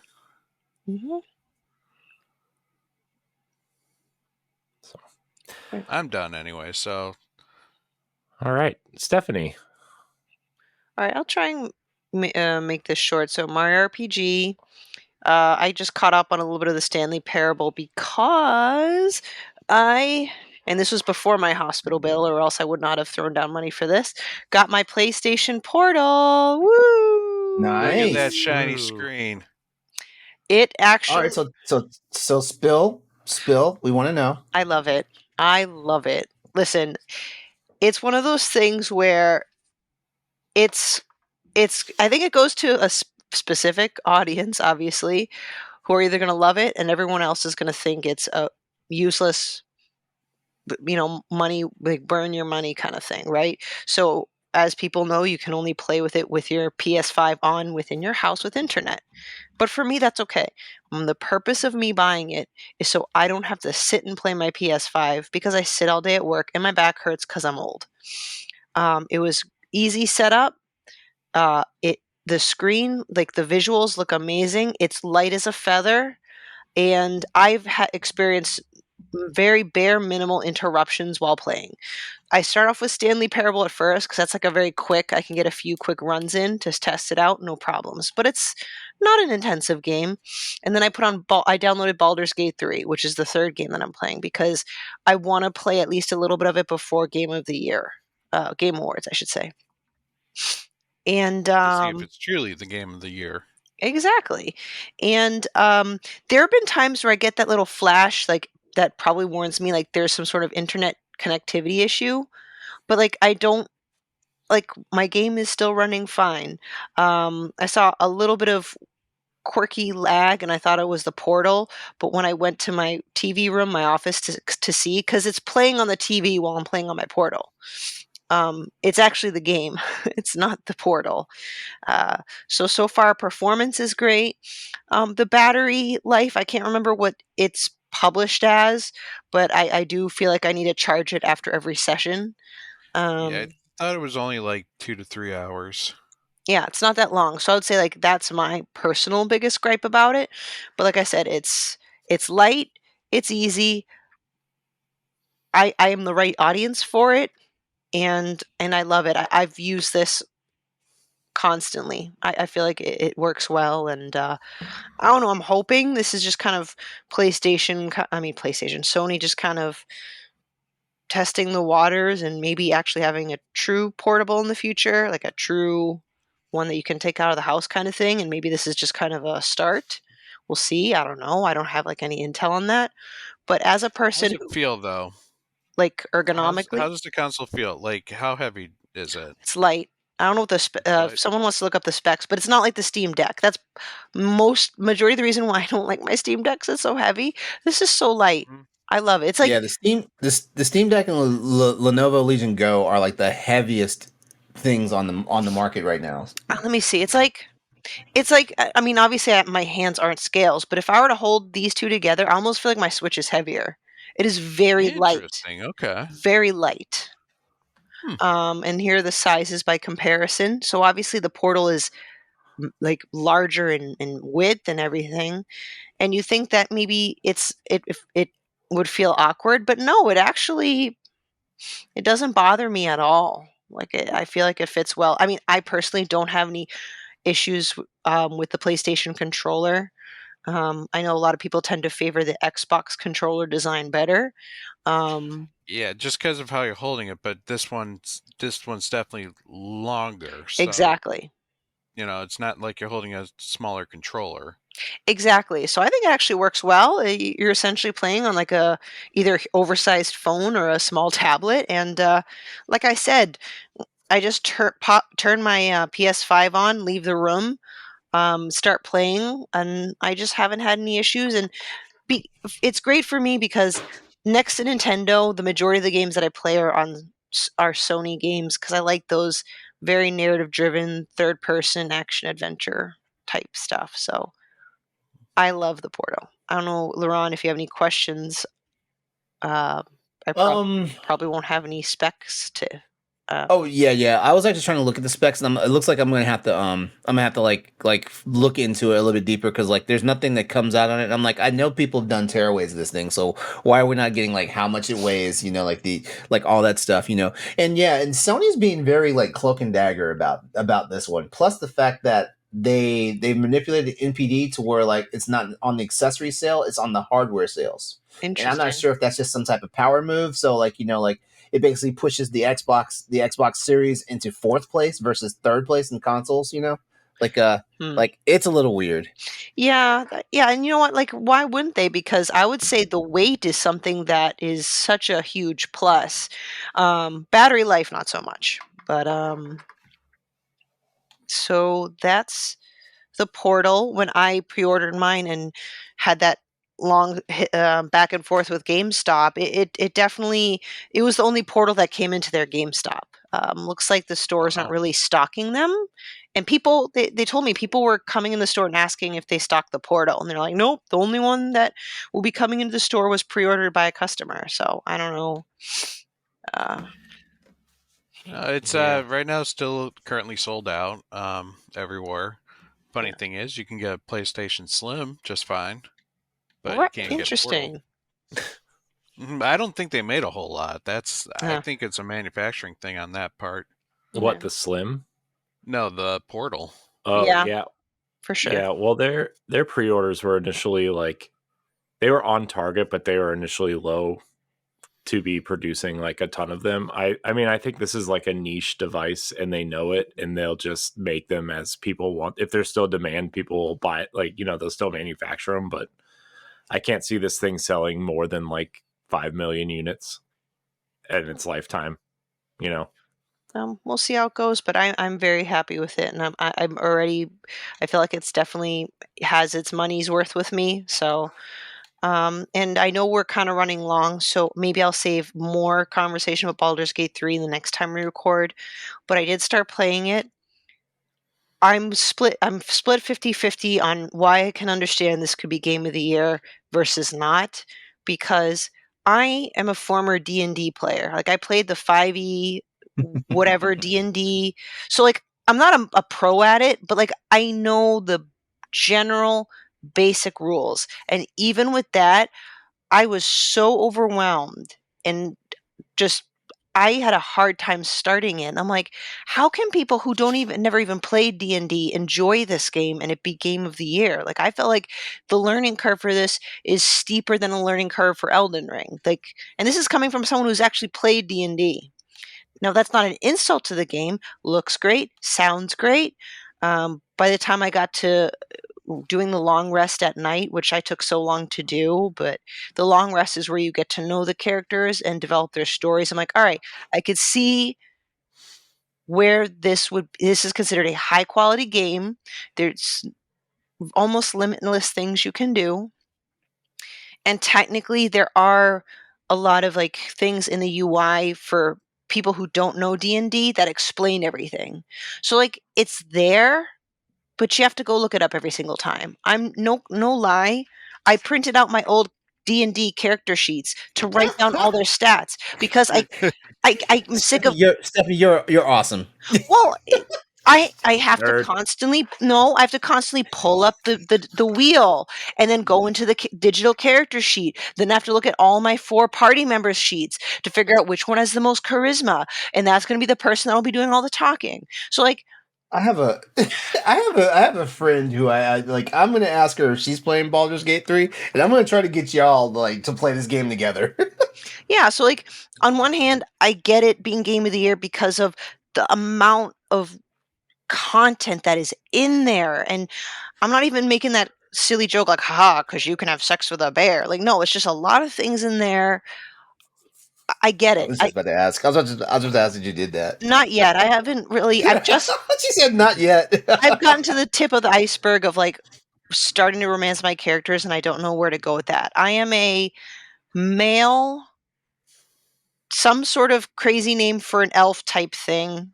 Mm-hmm. So, I'm done anyway. So, all right, Stephanie. All right, I'll try and make this short. So Mario RPG. I just caught up on a little bit of the Stanley Parable because and this was before my hospital bill, or else I would not have thrown down money for this. Got my PlayStation Portal. Woo! look at that Nice. shiny Woo. screen. It All actually. right, so spill. We want to know. I love it. I love it. Listen, it's one of those things where it's. I think it goes to a specific audience, obviously, who are either going to love it and everyone else is going to think it's a useless, money, like burn your money kind of thing, right? So as people know, you can only play with it with your PS5 on within your house with internet. But for me, that's okay. The purpose of me buying it is so I don't have to sit and play my PS5 because I sit all day at work and my back hurts because I'm old. It was easy setup. The screen, like the visuals look amazing. It's light as a feather. And I've experienced very bare minimal interruptions while playing. I start off with Stanley Parable at first because that's like a very quick, I can get a few quick runs in to test it out, no problems. But it's not an intensive game. And then I I downloaded Baldur's Gate 3, which is the third game that I'm playing because I want to play at least a little bit of it before Game of the Year, Game Awards, I should say. And To see if it's truly the game of the year. exactly. And there have been times where I get that little flash, like that probably warns me like there's some sort of internet connectivity issue. But like I don't like my game is still running fine. I saw a little bit of quirky lag and I thought it was the portal, but when I went to my TV room, my office to see, because it's playing on the TV while I'm playing on my portal. It's actually the game. It's not the portal. So far performance is great. The battery life, I can't remember what it's published as, but I do feel like I need to charge it after every session. Yeah, I thought it was only like 2 to 3 hours. Yeah, it's not that long. So I would say like that's my personal biggest gripe about it. But like I said, it's light, it's easy. I am the right audience for it, and I love it. I've used this constantly. I feel like it works well, and I don't know. I'm hoping this is just kind of PlayStation, Sony just kind of testing the waters and maybe actually having a true portable in the future, like a true one that you can take out of the house kind of thing. And maybe this is just kind of a start. We'll see. I don't know. I don't have like any intel on that. But as a How does person it feel though? like How ergonomically, does the console feel? Like, how heavy is it? it's light. I don't know what It's if light. someone wants to look up the specs, but it's not like the Steam Deck. That's majority of the reason why I don't like my Steam Decks. It's so heavy. This is so light. Mhm. I love it. It's like Yeah, the Steam Deck and Lenovo Legion Go are like the heaviest things on the market right now. let me see. It's like I mean, obviously my hands aren't scales, but if I were to hold these two together, I almost feel like my Switch is heavier. It is very light, Interesting. Okay. very light. Hmm. And here are the sizes by comparison. So obviously the Portal is like larger in width and everything, and you think that maybe if it would feel awkward, but no, it doesn't bother me at all. Like I feel like it fits well. I mean, I personally don't have any issues with the PlayStation controller. I know a lot of people tend to favor the Xbox controller design better. Yeah, just because of how you're holding it, but this one's definitely longer. So Exactly. it's not like you're holding a smaller controller. Exactly. So I think it actually works well. You're essentially playing on like a either oversized phone or a small tablet, and like I said, I just turn my PS5 on, leave the room, start playing, and I just haven't had any issues. And be, it's great for me because next to Nintendo, the majority of the games that I play are Sony games because I like those very narrative driven, third person action adventure type stuff. So I love the Portal. I don't know, LeRon, if you have any questions. I probably won't have any specs to. Oh yeah. I was actually trying to look at the specs, and it looks like I'm gonna have to like look into it a little bit deeper, because like there's nothing that comes out on it. And I'm like, I know people have done teraways of this thing, so why are we not getting like how much it weighs? Like like all that stuff. And yeah, and Sony's being very like cloak and dagger about this one. Plus the fact that they manipulated NPD to where like it's not on the accessory sale, it's on the hardware sales. And I'm not sure if that's just some type of power move. So like like it basically pushes the Xbox Series into fourth place versus third place in consoles. Like it's a little weird. Yeah, and you know what? Like, why wouldn't they? Because I would say the weight is something that is such a huge plus. Battery life, not so much, but so that's the Portal. When I pre-ordered mine and had that long back and forth with GameStop, it definitely, it was the only Portal that came into their GameStop. Looks like the stores aren't really stocking them, and people, they told me people were coming in the store and asking if they stocked the Portal, and they're like, nope, the only one that will be coming into the store was pre-ordered by a customer. So I don't know. It's right now still currently sold out everywhere. Funny thing is, you can get a PlayStation Slim just fine, but you can't get Interesting. Portal. I don't think they made a whole lot. I think it's a manufacturing thing on that part. What, the Slim? No, the Portal. Oh yeah, for sure. Yeah, well, their pre-orders were initially like they were on target, but they were initially low to be producing like a ton of them. I mean, I think this is like a niche device, and they know it, and they'll just make them as people want. If there's still demand, people will buy it. Like, they'll still manufacture them, but I can't see this thing selling more than like 5 million units in its lifetime. We'll see how it goes, but I'm very happy with it, and I'm already, I feel like it's definitely has its money's worth with me. So, and I know we're kind of running long, so maybe I'll save more conversation with Baldur's Gate 3 the next time we record. But I did start playing it. I'm split 50-50 on why I can understand this could be game of the year versus not, because I am a former D&D player. Like, I played the 5e whatever D&D. So like, I'm not a pro at it, but like, I know the general basic rules. And even with that, I was so overwhelmed and just, I had a hard time starting it. And I'm like, how can people who never even played D&D enjoy this game and it be game of the year? Like, I felt like the learning curve for this is steeper than a learning curve for Elden Ring. Like, and this is coming from someone who's actually played D&D. Now, that's not an insult to the game. Looks great, sounds great. By the time I got to doing the long rest at night, which I took so long to do, but the long rest is where you get to know the characters and develop their stories. I'm like, all right, I could see where this is considered a high quality game. There's almost limitless things you can do. And technically there are a lot of like things in the UI for people who don't know D&D that explain everything. So like, it's there, but you have to go look it up every single time. I'm no lie, I printed out my old D&D character sheets to write down all their stats because I'm sick of Stephanie, you're awesome. Well, I have to constantly pull up the wheel and then go into the digital character sheet. Then I have to look at all my 4 party members sheets to figure out which one has the most charisma, and that's going to be the person that will be doing all the talking. So like, I have I have a friend who I like. I'm gonna ask her if she's playing Baldur's Gate 3, and I'm gonna try to get y'all like to play this game together. Yeah, so like, on one hand, I get it being game of the year because of the amount of content that is in there, and I'm not even making that silly joke like, haha, because you can have sex with a bear. Like, no, it's just a lot of things in there. I get it. I was just about to ask. I was just asking if you did that. Not yet. I haven't really. I've just. She said not yet. I've gotten to the tip of the iceberg of like starting to romance my characters, and I don't know where to go with that. I am a male, some sort of crazy name for an elf type thing.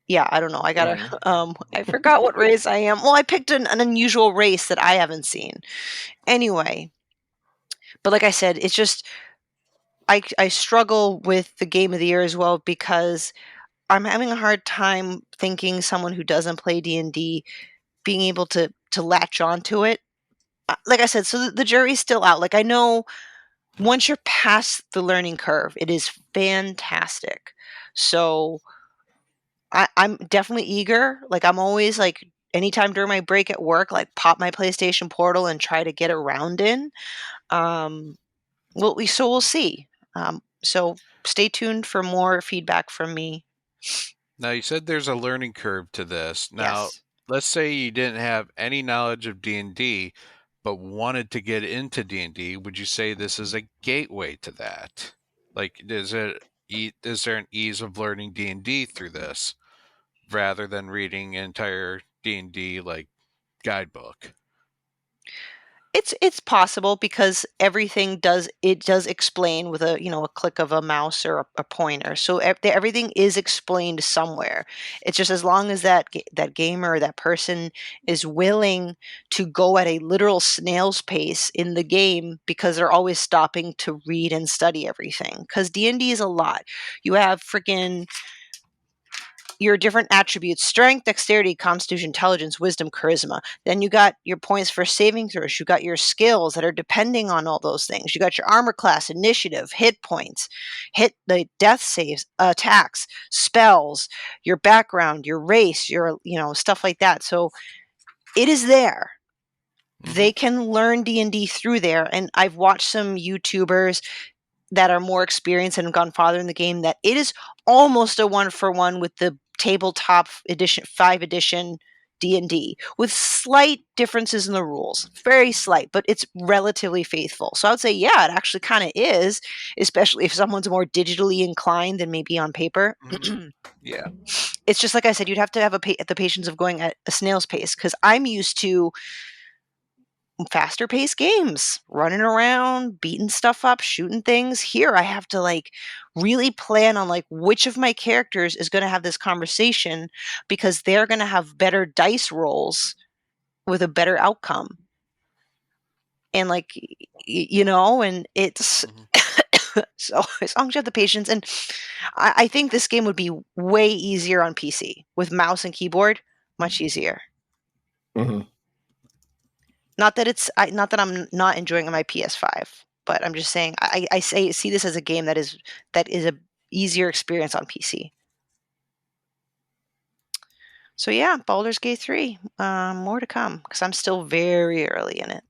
Yeah, I don't know. I gotta. I forgot what race I am. Well, I picked an unusual race that I haven't seen. Anyway, but like I said, it's just I struggle with the game of the year as well because I'm having a hard time thinking someone who doesn't play D&D being able to latch onto it. Like I said, so the jury's still out. Like I know once you're past the learning curve, it is fantastic. So I'm definitely eager. Like I'm always like anytime during my break at work, like pop my PlayStation Portal and try to get around in. Um, we'll see. So stay tuned for more feedback from me. Now, you said there's a learning curve to this. Now, Yes. let's say you didn't have any knowledge of D&D, but wanted to get into D&D. Would you say this is a gateway to that? Like, is there an ease of learning D&D through this rather than reading an entire D&D like guidebook? It's possible because everything does explain with a click of a mouse or a pointer. So everything is explained somewhere. It's just as long as that gamer or that person is willing to go at a literal snail's pace in the game because they're always stopping to read and study everything. Because D&D is a lot. You have freaking your different attributes: strength, dexterity, constitution, intelligence, wisdom, charisma. Then you got your points for saving throws. You got your skills that are depending on all those things. You got your armor class, initiative, hit points, hit the death saves, attacks, spells, your background, your race, your stuff like that. So it is there. They can learn D&D through there, and I've watched some YouTubers that are more experienced and have gone farther in the game that it is almost a one for one with the tabletop edition 5 edition D&D with slight differences in the rules, very slight, but it's relatively faithful. So I would say yeah, it actually kind of is, especially if someone's more digitally inclined than maybe on paper. Yeah. It's just like I said, you'd have to have the patience of going at a snail's pace because I'm used to faster paced games, running around, beating stuff up, shooting things. Here I have to like really plan on like which of my characters is going to have this conversation because they're going to have better dice rolls with a better outcome. And like and it's so as long as you have the patience, and I think this game would be way easier on PC with mouse and keyboard, much easier. Not that I'm not enjoying my PS5, but I'm just saying I see this as a game that is a easier experience on PC. So yeah, Baldur's Gate 3, more to come because I'm still very early in it.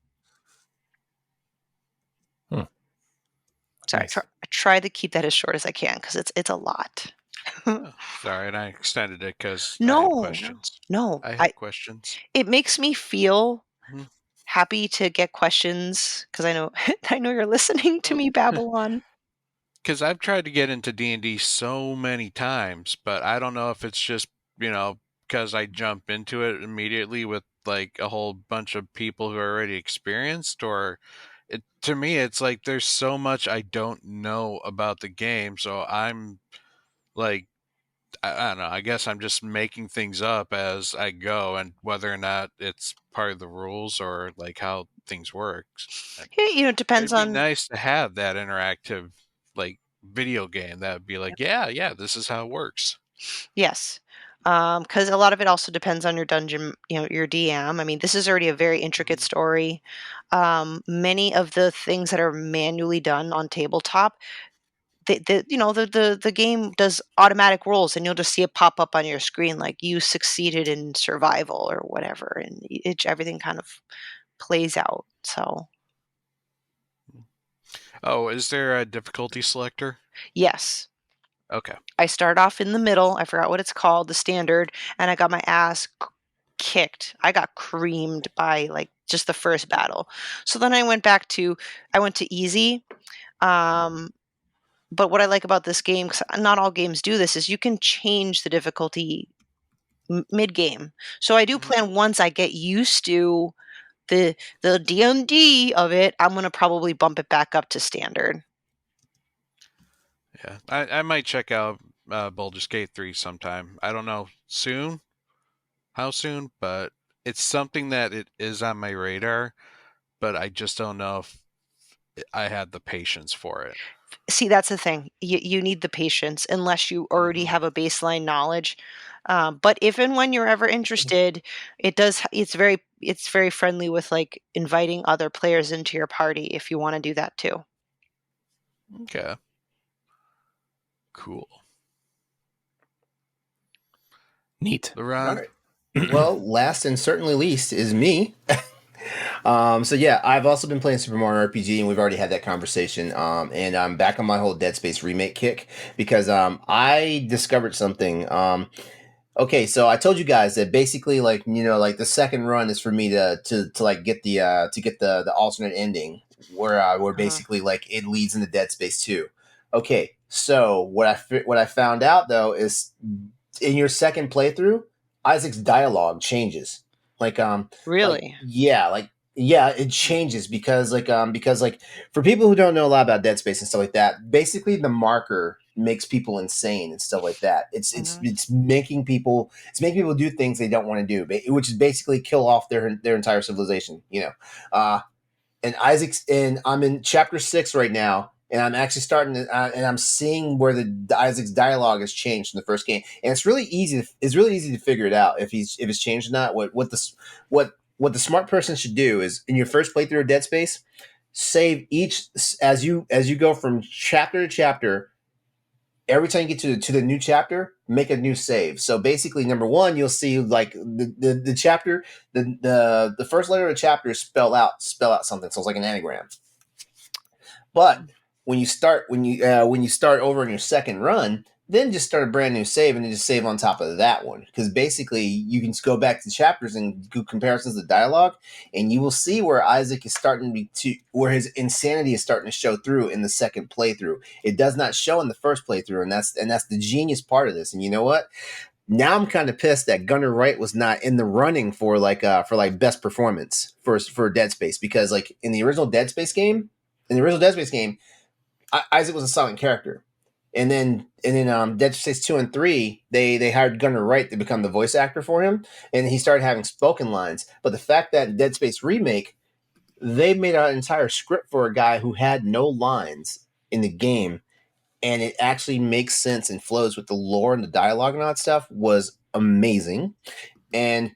Sorry, Nice. I try to keep that as short as I can because it's a lot. Sorry, and I extended it because I have No, questions. no, I have questions. it makes me feel Mhm. happy to get questions because I know I know you're listening to me, Babylon. Because I've tried to get into D&D so many times, but I don't know if it's just, because I jump into it immediately with like a whole bunch of people who are already experienced, or to me, it's like there's so much I don't know about the game. So I'm like, I don't know, I guess I'm just making things up as I go, and whether or not it's part of the rules or like how things work. Yeah, it depends It'd be on. nice to have that interactive, like, video game that would be like, yeah, this is how it works. Yes. Because a lot of it also depends on your dungeon, your DM. I mean, this is already a very intricate story. Many of the things that are manually done on tabletop, the game does automatic rolls, and you'll just see it pop up on your screen like you succeeded in survival or whatever, and everything kind of plays out. So Oh, is there a difficulty selector? yes. Okay. I start off in the middle. I forgot what it's called, the standard, and I got my ass kicked. I got creamed by like just the first battle. So then I went to easy. Um, but what I like about this game, because not all games do this, is you can change the difficulty mid game. So I do plan once I get used to the D&D of it, I'm gonna probably bump it back up to standard. Yeah, I might check out Baldur's Gate 3 sometime. I don't know how soon, but it's something that it is on my radar, but I just don't know if I had the patience for it. See, that's the thing. You need the patience unless you already Mhm. have a baseline knowledge. But if and when you're ever interested, it's very friendly with like inviting other players into your party if you want to do that too. Okay. Cool. Neat. All LeRon, right. Well, last and certainly least is me. So yeah, I've also been playing Super Mario RPG, and we've already had that conversation. And I'm back on my whole Dead Space remake kick because I discovered something. Okay, so I told you guys that basically, like, like the second run is for me to like get the alternate ending where Uh-huh. basically like it leads into Dead Space 2. Okay, so what I found out though is in your second playthrough, Isaac's dialogue changes. Really? Yeah, it changes because like for people who don't know a lot about Dead Space and stuff like that, basically the marker makes people insane and stuff like that. Mhm. It's making people do things they don't want to do, which is basically kill off their entire civilization. Uh, and I'm in chapter 6 right now, and I'm actually and I'm seeing where the Isaac's dialogue has changed from the first game, and it's really easy to figure it out if it's changed or not. What the smart person should do is in your first playthrough of Dead Space, save each as you go from chapter to chapter. Every time you get to the new chapter, make a new save. So basically, number one, you'll see like the chapter, the first letter of the chapter spell out something. So it's like an anagram. But when you start over in your second run, then just start a brand new save and then just save on top of that one. Because basically you can just go back to chapters and do comparisons of dialogue, and you will see where Isaac is where his insanity is starting to show through in the second playthrough. It does not show in the first playthrough, and that's the genius part of this. And you know what? Now I'm kind of pissed that Gunnar Wright was not in the running for like best performance for Dead Space, because like in the original Dead Space game, Isaac was a silent character, and then Dead Space 2 and 3 they hired Gunnar Wright to become the voice actor for him, and he started having spoken lines. But the fact that Dead Space remake, they made an entire script for a guy who had no lines in the game, and it actually makes sense and flows with the lore and the dialogue and all that stuff, was amazing. And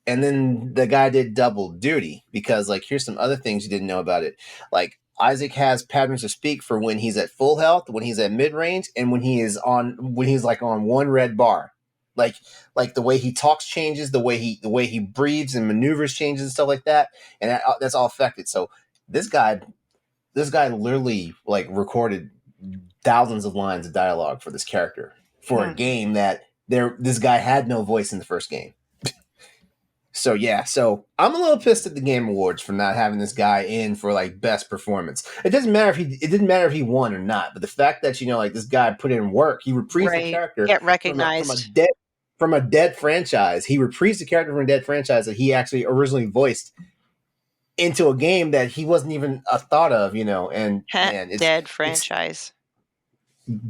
and then the guy did double duty, because like here's some other things you didn't know about it. Like Isaac has patterns of speak for when he's at full health, when he's at mid range, and when he's like on one red bar. Like like the way he talks changes, the way he breathes and maneuvers changes and stuff like that, and that's all affected. So this guy this guy literally like recorded thousands of lines of dialogue for this character for a Hmm. game that this guy had no voice in the first game. So yeah, so I'm a little pissed at the Game Awards for not having this guy in for like best performance. It didn't matter if he won or not, but the fact that like this guy put in work, he reprised the Right. character Get recognized. from a dead franchise. He reprised the character from a dead franchise that he actually originally voiced into a game that he wasn't even a thought of, and man, Dead it's franchise.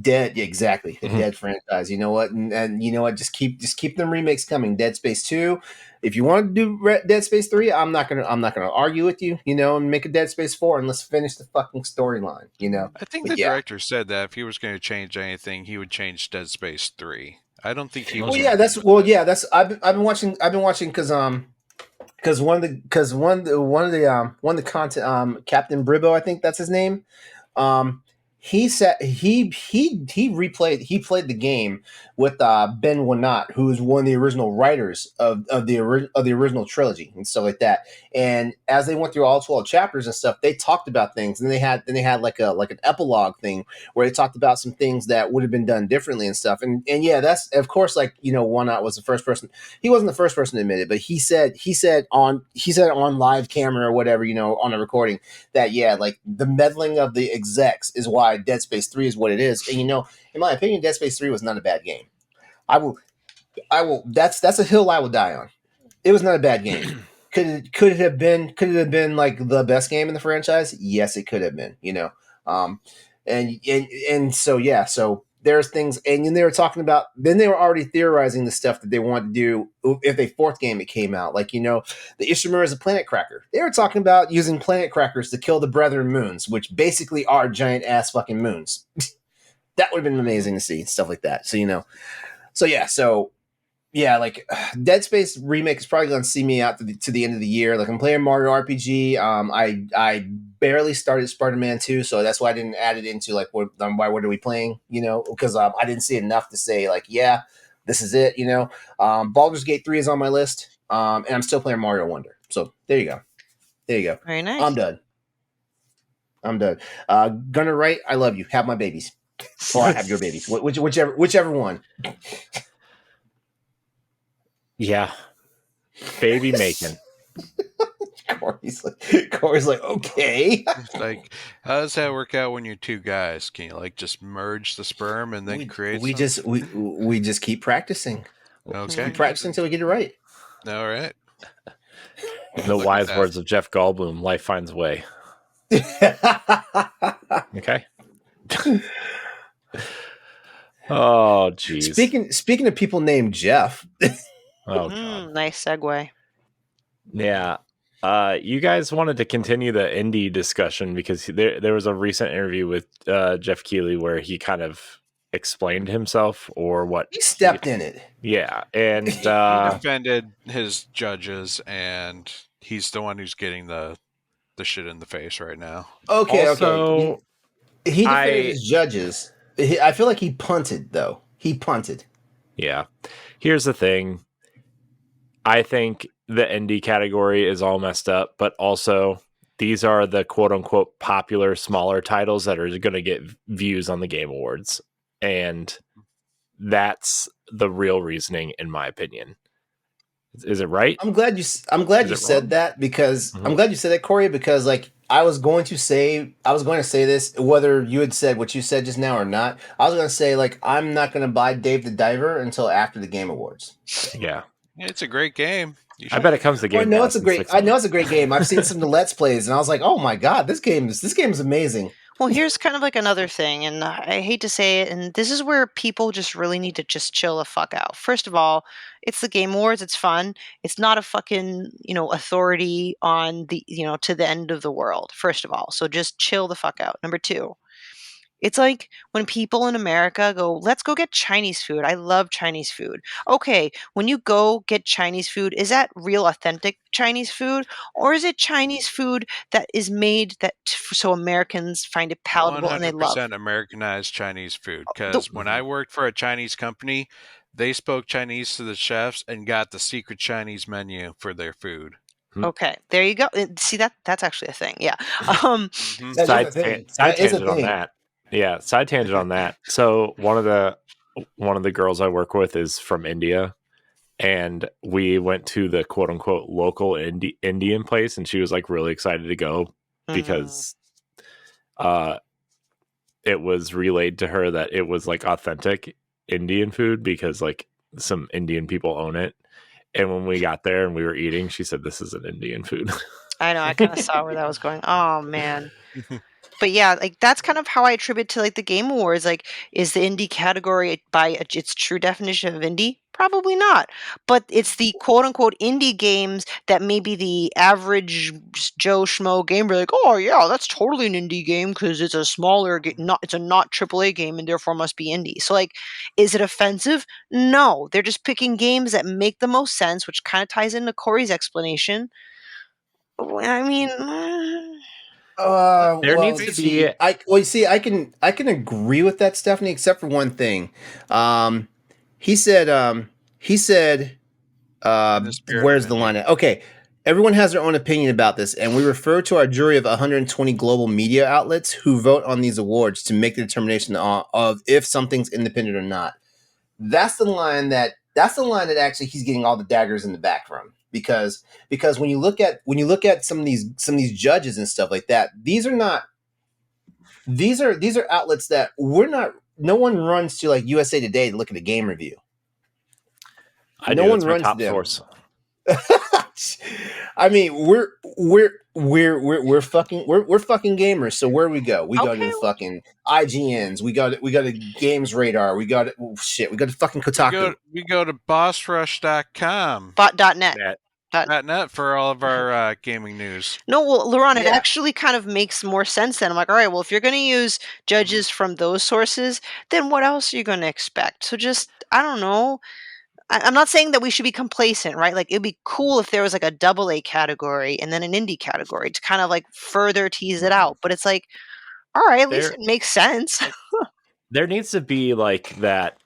dead. Yeah, exactly, a Mhm. dead franchise. You know what? And you know what? Just keep them remakes coming. Dead Space 2. If you want to do Dead Space 3, I'm not gonna argue with you. And make a Dead Space 4, and let's finish the fucking storyline. I think But the yeah. director said that if he was going to change anything, he would change Dead Space 3. I don't think he was Okay. happy with it. That's I've been watching because one of the content Captain Bribbo, I think that's his name. Um, he said he played the game with Ben Wanat, who is one of the original writers of the original trilogy and stuff like that. And as they went through all 12 chapters and stuff, they talked about things, and they had like an epilogue thing where they talked about some things that would have been done differently and stuff. And yeah, that's of course, like Wanat was the first person. He wasn't the first person to admit it, but he said on live camera or whatever, on a recording, that yeah, like the meddling of the execs is why Dead Space 3 is what it is. And in my opinion, Dead Space 3 was not a bad game. I will that's a hill I will die on. It was not a bad game. Could it have been like the best game in the franchise? Yes, it could have been, Um and so yeah, so there's things, and then they were talking about. Then they were already theorizing the stuff that they wanted to do if a fourth game it came out. Like the Ishimura is a planet cracker. They were talking about using planet crackers to kill the Brethren moons, which basically are giant ass fucking moons. That would have been amazing to see stuff like that. So like Dead Space remake is probably going to see me out to the end of the year. Like I'm playing Mario RPG. I barely started Spider-Man 2, so that's why I didn't add it into like what are we playing? Because I didn't see enough to say like this is it. Baldur's Gate 3 is on my list, and I'm still playing Mario Wonder. So there you go. Very nice. I'm done. Gunnar Wright, I love you. Have my babies, or I have your babies, whichever one. Yeah. Baby making. Corey's like, okay. It's like, how does that work out when you're two guys? Can you like just merge the sperm and then create? We just keep practicing. Okay. Keep practicing until we get it right. All right. The wise words of Jeff Goldblum: "Life finds a way." Okay. Oh, geez. Speaking of people named Jeff. Nice segue. Yeah. You guys wanted to continue the indie discussion because there was a recent interview with Jeff Keighley where he kind of explained himself or what he stepped in it. Yeah, and he defended his judges, and he's the one who's getting the shit in the face right now. Okay. He defended his judges. I feel like he punted though. Yeah. Here's the thing. I think the indie category is all messed up, but also these are the quote unquote popular smaller titles that are going to get views on the Game Awards. And that's the real reasoning, in my opinion. Is it right? I'm glad you said that because I'm glad you said that, Corey, because like I was going to say this, whether you had said what you said just now or not. I was going to say like I'm not going to buy Dave the Diver until after the Game Awards. Yeah. It's a great game. I bet it comes to Game. I know it's a great game. I've seen some of the Let's Plays, and I was like, "Oh my god, this game is amazing." Well, here's kind of like another thing, and I hate to say it, and this is where people just really need to just chill the fuck out. First of all, it's the Game Awards. It's fun. It's not a fucking authority on the to the end of the world. First of all, so just chill the fuck out. Number two. It's like when people in America go, let's go get Chinese food. I love Chinese food. Okay, when you go get Chinese food, is that real authentic Chinese food? Or is it Chinese food that is made so Americans find it palatable and they love? 100% Americanized Chinese food. Because when I worked for a Chinese company, they spoke Chinese to the chefs and got the secret Chinese menu for their food. Okay, there you go. See, that's actually a thing. Yeah. Side tangent on that. Yeah, side tangent on that. So one of the girls I work with is from India, and we went to the quote unquote local Indian place, and she was like really excited to go because it was relayed to her that it was like authentic Indian food because like some Indian people own it. And when we got there and we were eating, she said, "This is an Indian food." I know. I kind of saw where that was going. Oh man. But yeah, like that's kind of how I attribute to like the Game Awards. Like, is the indie category by its true definition of indie? Probably not. But it's the quote unquote indie games that maybe the average Joe Schmo gamer like, oh yeah, that's totally an indie game because it's a smaller game. It's a not AAA game and therefore must be indie. So like, is it offensive? No, they're just picking games that make the most sense, which kind of ties into Corey's explanation. I mean. There needs to be. I can agree with that, Stephanie, except for one thing. He said, where's the line at? Okay. Everyone has their own opinion about this, and we refer to our jury of 120 global media outlets who vote on these awards to make the determination of if something's independent or not. That's the line that actually he's getting all the daggers in the back from. Because when you look at some of these judges and stuff like that, these are outlets that no one runs to like USA Today to look at a game review. No one runs to them. Source. I mean, we're fucking gamers. So where we go? We go to Okay. the fucking IGNs. We go to Games Radar. We go to shit. We go to fucking Kotaku. We go to bossrush.com. Bot.net. .net for all of our gaming news. No, well, LeRon, it Yeah. actually kind of makes more sense then. I'm like, all right, well, if you're going to use judges from those sources, then what else are you going to expect? So just, I don't know. I'm not saying that we should be complacent, right? Like, it'd be cool if there was like a double A category and then an indie category to kind of like further tease it out. But it's like, all right, at least it makes sense. There needs to be like that.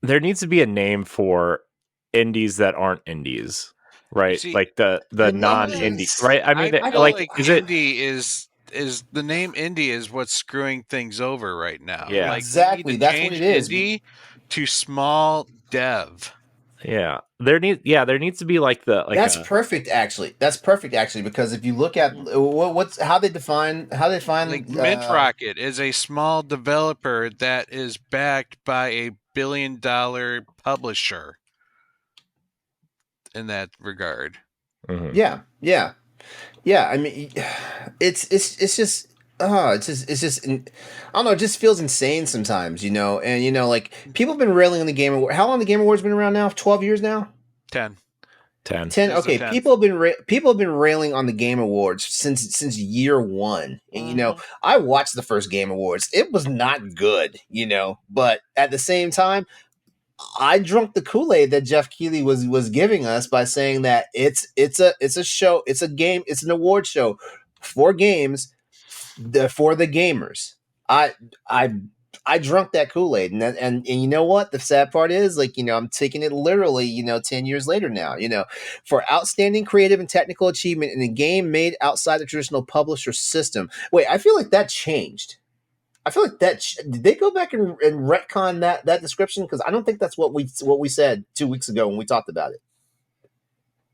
There needs to be a name for indies that aren't indies, right? See, like the non-indie, right? I mean, I feel like, like is it indie is the name indie is what's screwing things over right now. Yeah. Like, Exactly. we need to That's change what it is. indie to small dev. Yeah, there needs to be like the like. That's perfect, actually. That's perfect, actually, because if you look at what's how they define Like Mint Rocket is a small developer that is backed by a $1 billion publisher. In that regard, Yeah. I mean, it's just. It's just I don't know. It just feels insane sometimes, you know. And you know, like people have been railing on the Game Award. How long the Game Awards been around now? 12 years now. 10. 10. Okay, people have been railing on the Game Awards since year one. And you know, I watched the first Game Awards. It was not good, you know, but at the same time, I drunk the Kool-Aid that Jeff Keighley was giving us by saying that it's a show, it's a game, it's an award show for games for the gamers. I drunk that Kool-Aid, and you know what? The sad part is, like, you know, I'm taking it literally, you know, 10 years later now, you know, for outstanding creative and technical achievement in a game made outside the traditional publisher system. Wait, I feel like that changed. I feel like did they go back and retcon that description? Because I don't think that's what we said 2 weeks ago when we talked about it.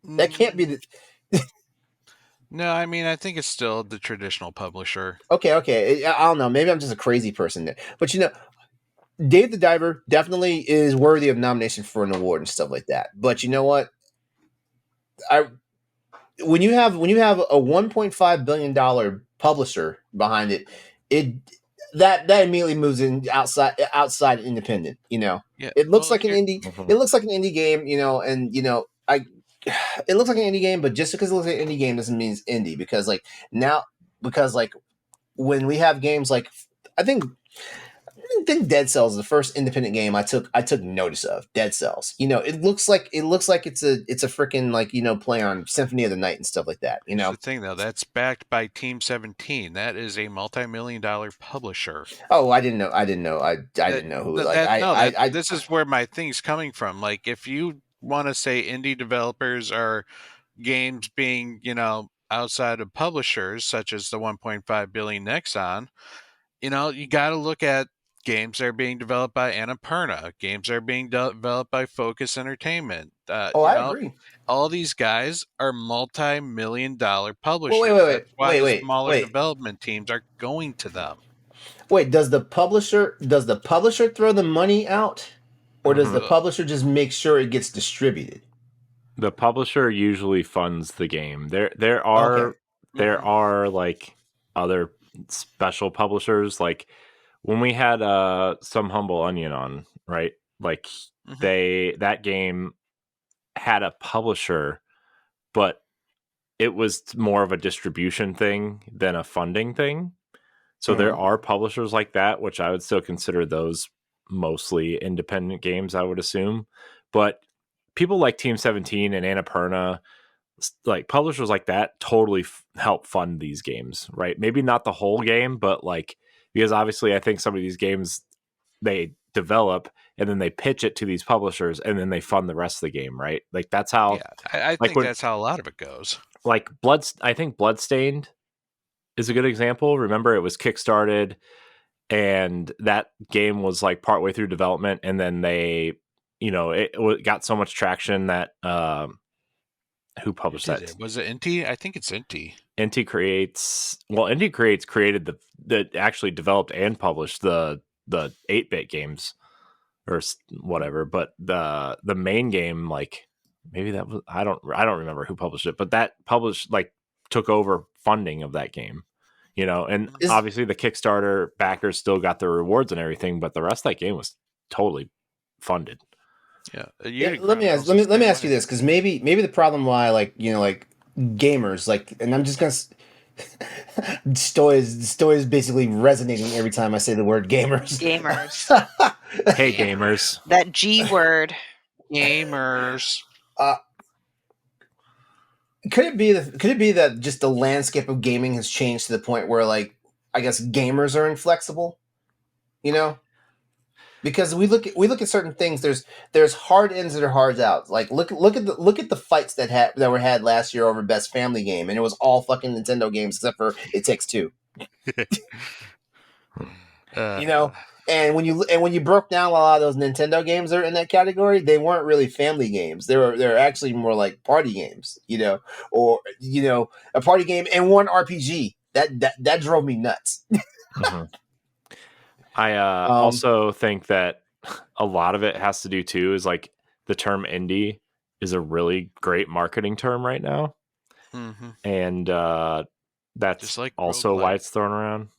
That can't be the. No, I mean, I think it's still the traditional publisher. Okay. I don't know. Maybe I'm just a crazy person there. But you know, Dave the Diver definitely is worthy of nomination for an award and stuff like that. But you know what? When you have a $1.5 billion publisher behind it, that immediately moves in outside independent. You know, Yeah, it looks like an indie. Mhm. It looks like an indie game. You know, and you know, it looks like an indie game, but just because it looks like an indie game doesn't mean it's indie. Because like when we have games like I think Dead Cells is the first independent game I took notice of. Dead Cells. You know, it looks like it's a freaking, like, you know, play on Symphony of the Night and stuff like that. You know, here's the thing though, that's backed by Team 17. That is a multi-million-dollar publisher. Oh, I didn't know. I didn't know who. This is where my thing's coming from. Like, if you want to say indie developers are games being, you know, outside of publishers such as the 1.5 billion Nexon, you know, you got to look at games that are being developed by Annapurna, games that are being developed by Focus Entertainment. I agree. All these guys are multi-million-dollar publishers. Well, That's why the smaller development teams are going to them. Wait, does the publisher throw the money out, or does the publisher just make sure it gets distributed? The publisher usually funds the game. There are like other special publishers, like when we had Some Humble Onion on, right? Like that game had a publisher, but it was more of a distribution thing than a funding thing. So there are publishers like that, which I would still consider those mostly independent games, I would assume. But people like Team 17 and Annapurna, like publishers like that, totally help fund these games, right? Maybe not the whole game, but like, because obviously I think some of these games they develop and then they pitch it to these publishers and then they fund the rest of the game, right? Like that's how. Yeah, I think that's how a lot of it goes. Like I think Bloodstained is a good example. Remember, it was kickstarted and that game was like partway through development, and then they, you know, it got so much traction that who published that? Was it Inti? I think it's Inti. Inti Creates created the actually developed and published the 8-bit games or whatever, but the main game, like maybe that was I don't remember who published it, but that published like took over funding of that game. And obviously the Kickstarter backers still got their rewards and everything, but the rest of that game was totally funded. Yeah. Let me ask you this, because maybe the problem why like gamers and I'm just gonna Stoy is basically resonating every time I say the word gamers. Gamers. Hey gamers. That G word. Gamers. Could it be that just the landscape of gaming has changed to the point where I guess gamers are inflexible? Because we look at certain things. There's hard ins that are hard outs. Like look at the fights that were had last year over best family game, and it was all fucking Nintendo games except for It Takes Two. And when you broke down a lot of those Nintendo games that are in that category, they weren't really family games. They're actually more like party games, or a party game and one RPG. That drove me nuts. Mm-hmm. I also think that a lot of it has to do too is like the term indie is a really great marketing term right now, and that's like also why it's thrown around.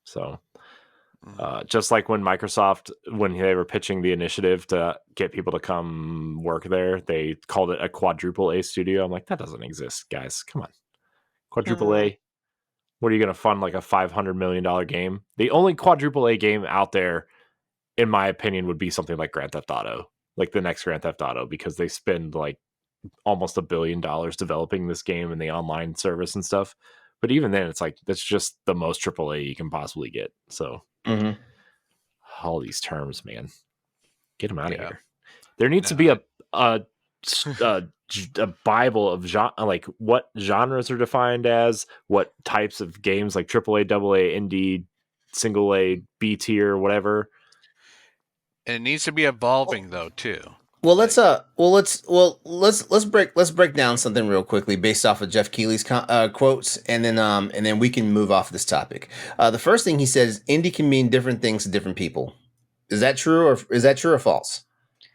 So. Just like when Microsoft, when they were pitching the initiative to get people to come work there, they called it a quadruple A studio. I'm like, that doesn't exist, guys. Come on. Quadruple A. What are you going to fund like a $500 million game? The only quadruple A game out there, in my opinion, would be something like Grand Theft Auto, like the next Grand Theft Auto, because they spend like almost $1 billion developing this game and the online service and stuff. But even then, it's like, that's just the most triple A you can possibly get. So. Mm-hmm. All these terms, man, get them out of here. There needs to be a Bible of like what genres are defined as, what types of games like AAA, AA, indie, single A, B tier, whatever. And it needs to be evolving though too. Well, let's break down something real quickly based off of Jeff Keighley's quotes, and then we can move off this topic. The first thing he says, indie can mean different things to different people. Is that true or false?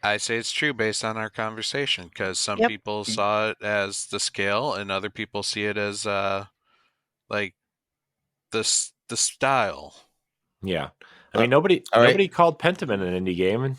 I say it's true based on our conversation, because some people saw it as the scale, and other people see it as like the style. Yeah, I mean nobody called Pentiment an indie game,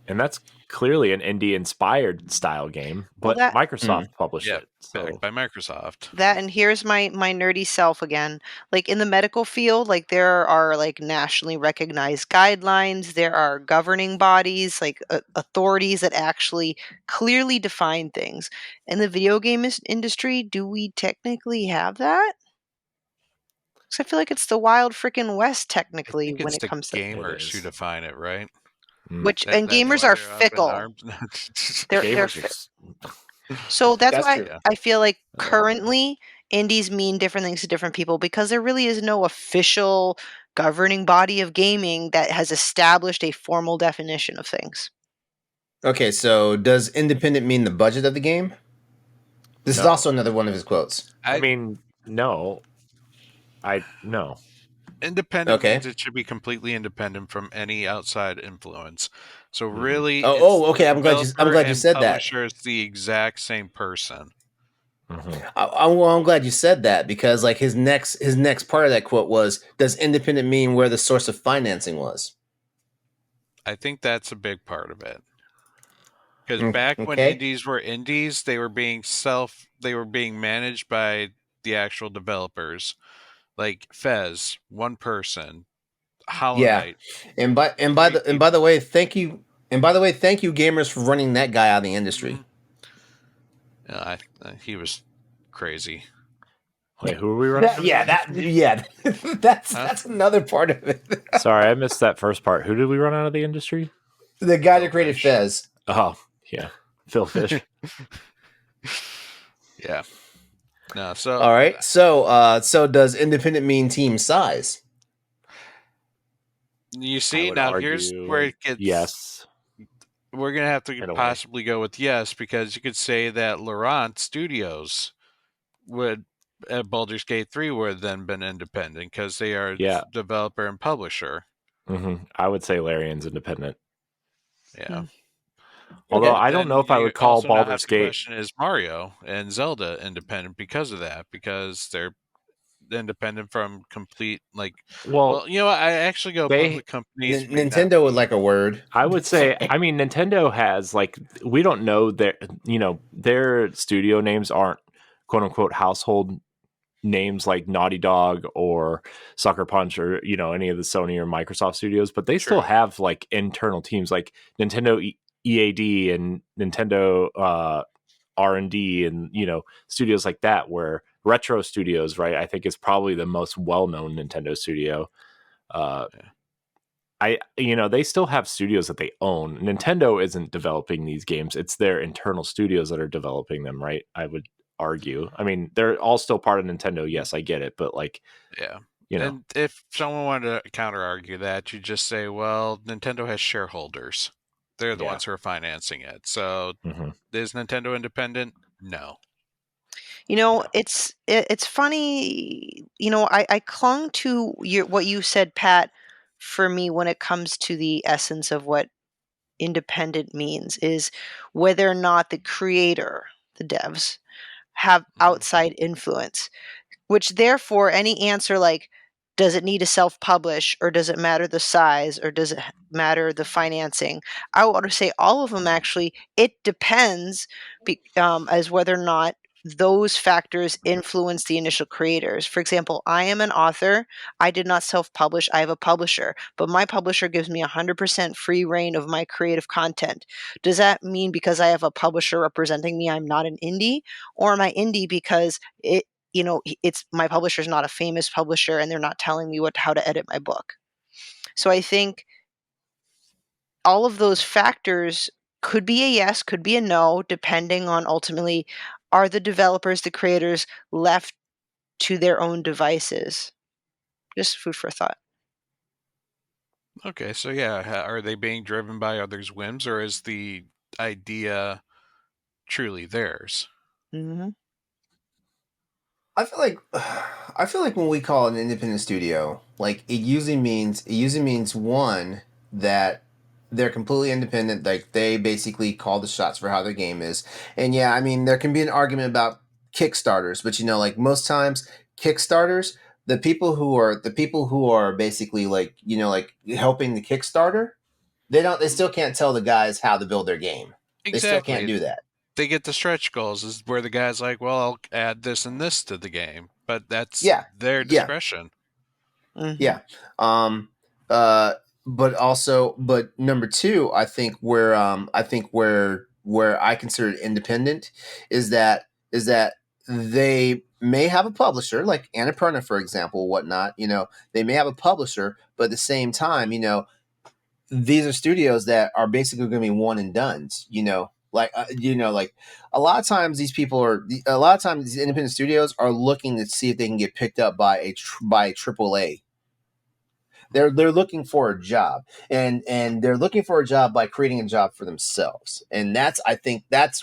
and that's clearly an indie inspired style game, but Microsoft published it. So. Backed by Microsoft. That, and here's my nerdy self again. Like in the medical field, like there are like nationally recognized guidelines, there are governing bodies, like authorities that actually clearly define things. In the video game industry, do we technically have that? Because I feel like it's the wild freaking West technically when it comes to gamers who define it, right? Which and gamers are fickle. They're so that's why true. I feel like currently indies mean different things to different people, because there really is no official governing body of gaming that has established a formal definition of things. Okay, so does independent mean the budget of the game? This is also another one of his quotes. I mean, no. No. Independent means it should be completely independent from any outside influence. So really, okay. I'm glad you said that. Publisher is the exact same person. Mm-hmm. I'm glad you said that, because like his next part of that quote was, "Does independent mean where the source of financing was?" I think that's a big part of it. Because back when indies were indies, they were being managed by the actual developers. Like Fez, one person, Hollow Knight. And by the way, thank you gamers for running that guy out of the industry. He was crazy. Wait, who are we running? That's another part of it. Sorry, I missed that first part. Who did we run out of the industry? The guy that created Fez. Oh, yeah. Phil Fish. Yeah. No, so all right. So does independent mean team size? You see, now here's where it gets. Yes. We're gonna have to possibly go with yes, because you could say that LeRon Studios would at Baldur's Gate 3 would have then been independent, because they are developer and publisher. Mm-hmm. I would say Larian's independent. Yeah. Although Okay. I don't Then know if I you would call also now have Baldur's to Gate. question, is Mario and Zelda independent because of that? Because they're independent from complete, like, Well, well, I actually go they public companies may not Nintendo would be. like a word. I would say, I mean, Nintendo has like, we don't know their studio names aren't quote unquote household names like Naughty Dog or Sucker Punch or any of the Sony or Microsoft studios, but they still True. have like internal teams like Nintendo EAD and Nintendo R&D and studios like that, where Retro Studios, right, I think is probably the most well-known Nintendo studio. uh Yeah. they still have studios that they own. Nintendo isn't developing these games, it's their internal studios that are developing them, right? I would argue. I mean, they're all still part of Nintendo, yes, I get it, but like, Yeah. you know And if someone wanted to counter argue that, you just say, well, Nintendo has shareholders. They're the yeah. ones who are financing it. So Hmm. is Nintendo independent? No. Yeah. It's funny. I clung to what you said, Pat. For me, when it comes to the essence of what independent means, is whether or not the creator, the devs, have Mhm. outside influence. Which therefore, any answer like, does it need to self-publish, or does it matter the size, or does it matter the financing? I want to say all of them actually. It depends, as whether or not those factors influence the initial creators. For example, I am an author. I did not self-publish. I have a publisher, but my publisher gives me 100% free reign of my creative content. Does that mean because I have a publisher representing me, I'm not an indie? Or am I indie because it's my publisher's not a famous publisher and they're not telling me how to edit my book? So I think all of those factors could be a yes, could be a no, depending on ultimately, are the developers, the creators, left to their own devices? Just food for thought. Okay, so yeah, are they being driven by others' whims, or is the idea truly theirs? Mm-hmm. I feel like I feel like when we call it an independent studio, like it usually means one, that they're completely independent, like they basically call the shots for how their game is. And yeah, I mean there can be an argument about Kickstarters, but like most times Kickstarters, the people who are basically like like helping the Kickstarter, they still can't tell the guys how to build their game. They still can't Exactly. do that. They get the stretch goals, is where the guy's like, well, I'll add this and this to the game, but that's Yeah. their Yeah. discretion. Mm-hmm. Yeah. Um uh but number two, I think where I consider it independent is that they may have a publisher like Annapurna, for example, whatnot. They may have a publisher, but at the same time, these are studios that are basically going to be one and dones. Like a lot of times a lot of times these independent studios are looking to see if they can get picked up by a triple A. They're looking for a job, and they're looking for a job by creating a job for themselves. And that's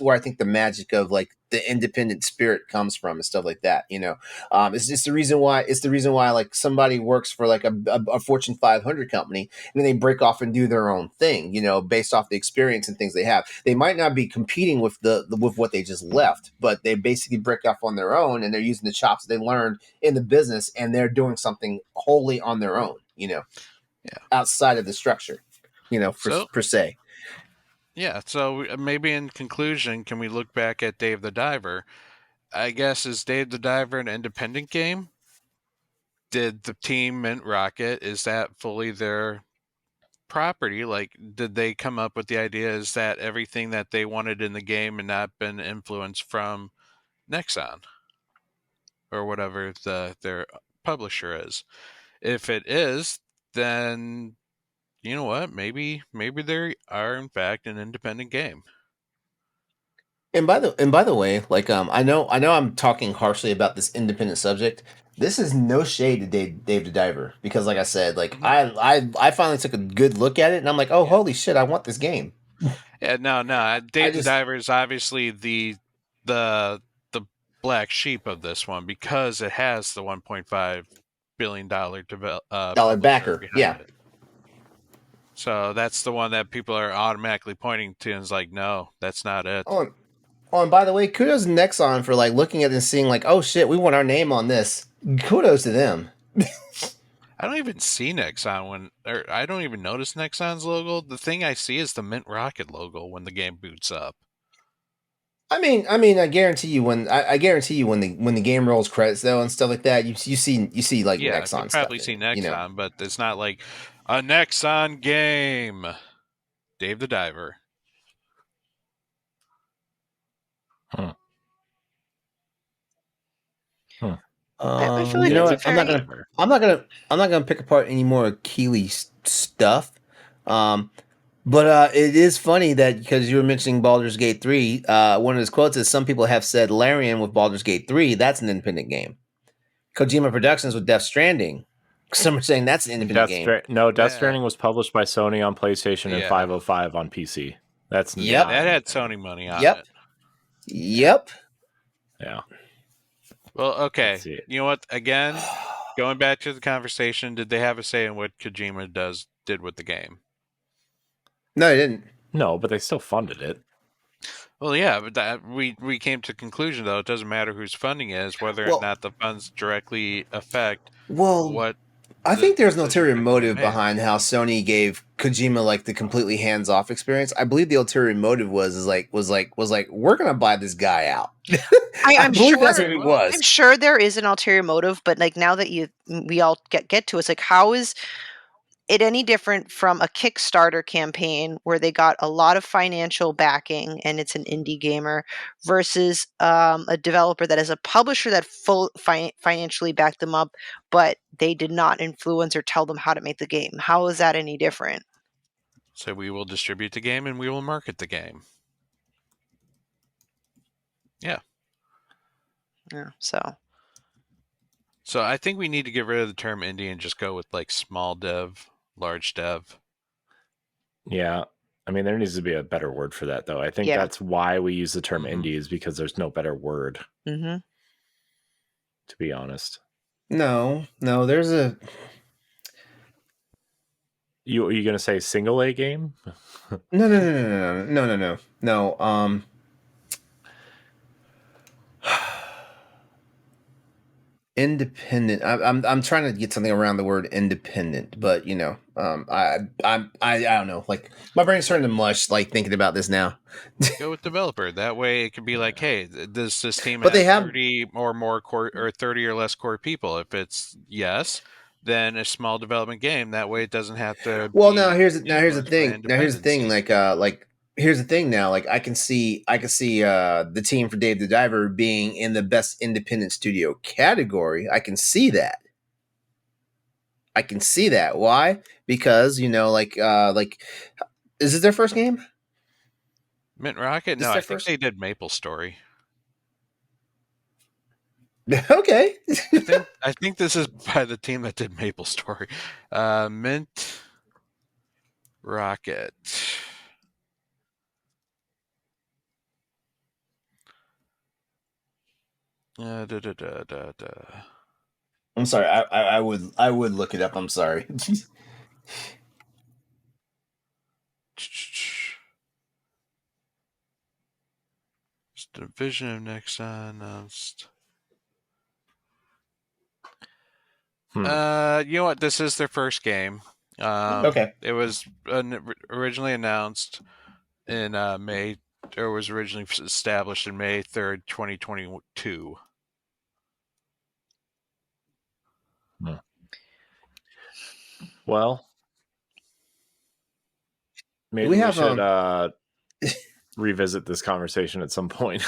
where I think the magic of like the independent spirit comes from and stuff like that. It's just the reason why like somebody works for like a Fortune 500 company, and then they break off and do their own thing, based off the experience and things they have. They might not be competing with with what they just left, but they basically break off on their own, and they're using the chops they learned in the business, and they're doing something wholly on their own, Yeah. outside of the structure, So, per se. yeah, so maybe in conclusion, can we look back at Dave the Diver? I guess, is Dave the Diver an independent game? Did the team Mint Rocket, is that fully their property? Like, did they come up with the idea? Is that everything that they wanted in the game and not been influenced from Nexon or whatever their publisher is? If it is, then you know what? Maybe they are in fact an independent game. And by the way, like I know I'm talking harshly about this independent subject. This is no shade to Dave the Diver, because like I said, like Mhm. I finally took a good look at it, and I'm like, oh, Yeah. holy shit, I want this game. Yeah, no. I Dave the just Diver is obviously the the black sheep of this one because it has the $1.5 billion dollar publisher backer, behind yeah. it. So that's the one that people are automatically pointing to and is like, no, that's not it. Oh, and by the way, kudos to Nexon for like looking at this and seeing like, oh shit, we want our name on this. Kudos to them. I don't even see Nexon I don't even notice Nexon's logo. The thing I see is the Mint Rocket logo when the game boots up. I guarantee you when the game rolls credits though and stuff like that, you see like Yeah, Nexon you stuff. probably see in it, Nexon, you know? but it's not like a Nexon game. Dave the Diver. Huh. Huh. I feel like You know it's what? a very I'm not gonna pick apart any more of Keely's stuff. But it is funny that because you were mentioning Baldur's Gate 3, one of his quotes is some people have said Larian with Baldur's Gate 3, that's an independent game. Kojima Productions with Death Stranding. Some are saying that's an independent game. Death Stranding was published by Sony on PlayStation and 505 on PC. That's Yep. That had Sony money on Yep. it. Yep. Yeah. Well, okay. You know what? Again, going back to the conversation, did they have a say in what Kojima did with the game? No, they didn't. No, but they still funded it. Well, yeah, but we came to the conclusion though it doesn't matter whose funding is, whether or not the funds directly affect what. I think there's an ulterior motive behind how Sony gave Kojima like the completely hands-off experience. I believe the ulterior motive was we're gonna buy this guy out. I'm believe sure that's what it was. I'm sure there is an ulterior motive, but like now that we all get to it, it's like how is it any different from a Kickstarter campaign where they got a lot of financial backing and it's an indie gamer versus a developer that is a publisher that financially backed them up, but they did not influence or tell them how to make the game? How is that any different? So we will distribute the game and we will market the game. Yeah. Yeah. So I think we need to get rid of the term indie and just go with like small dev, large dev. Yeah. I mean, there needs to be a better word for that, though. I think that's why we use the term indie is because there's no better word. Mm-hmm. To be honest. No, there's a... Are you going to say single A game? No. Independent. I'm trying to get something around the word independent, but I don't know. Like my brain's turning to mush. Like thinking about this now. Go with developer. That way, it could be like, hey, does this team have 30 or more core or 30 or less core people? If it's yes, then a small development game. That way, it doesn't have to. Well, here's the thing. Here's the thing now. Like I can see the team for Dave the Diver being in the best independent studio category. I can see that. Why? Because is it their first game? Mint Rocket? No, I think they did Maple Story. Okay. I think this is by the team that did Maple Story. Mint Rocket. I'm sorry. I would look it up. I'm sorry. Division of Nexon announced. You know what? This is their first game. Okay. It was originally announced in May, or was originally established in May 3rd, 2022. Well, maybe we should revisit this conversation at some point.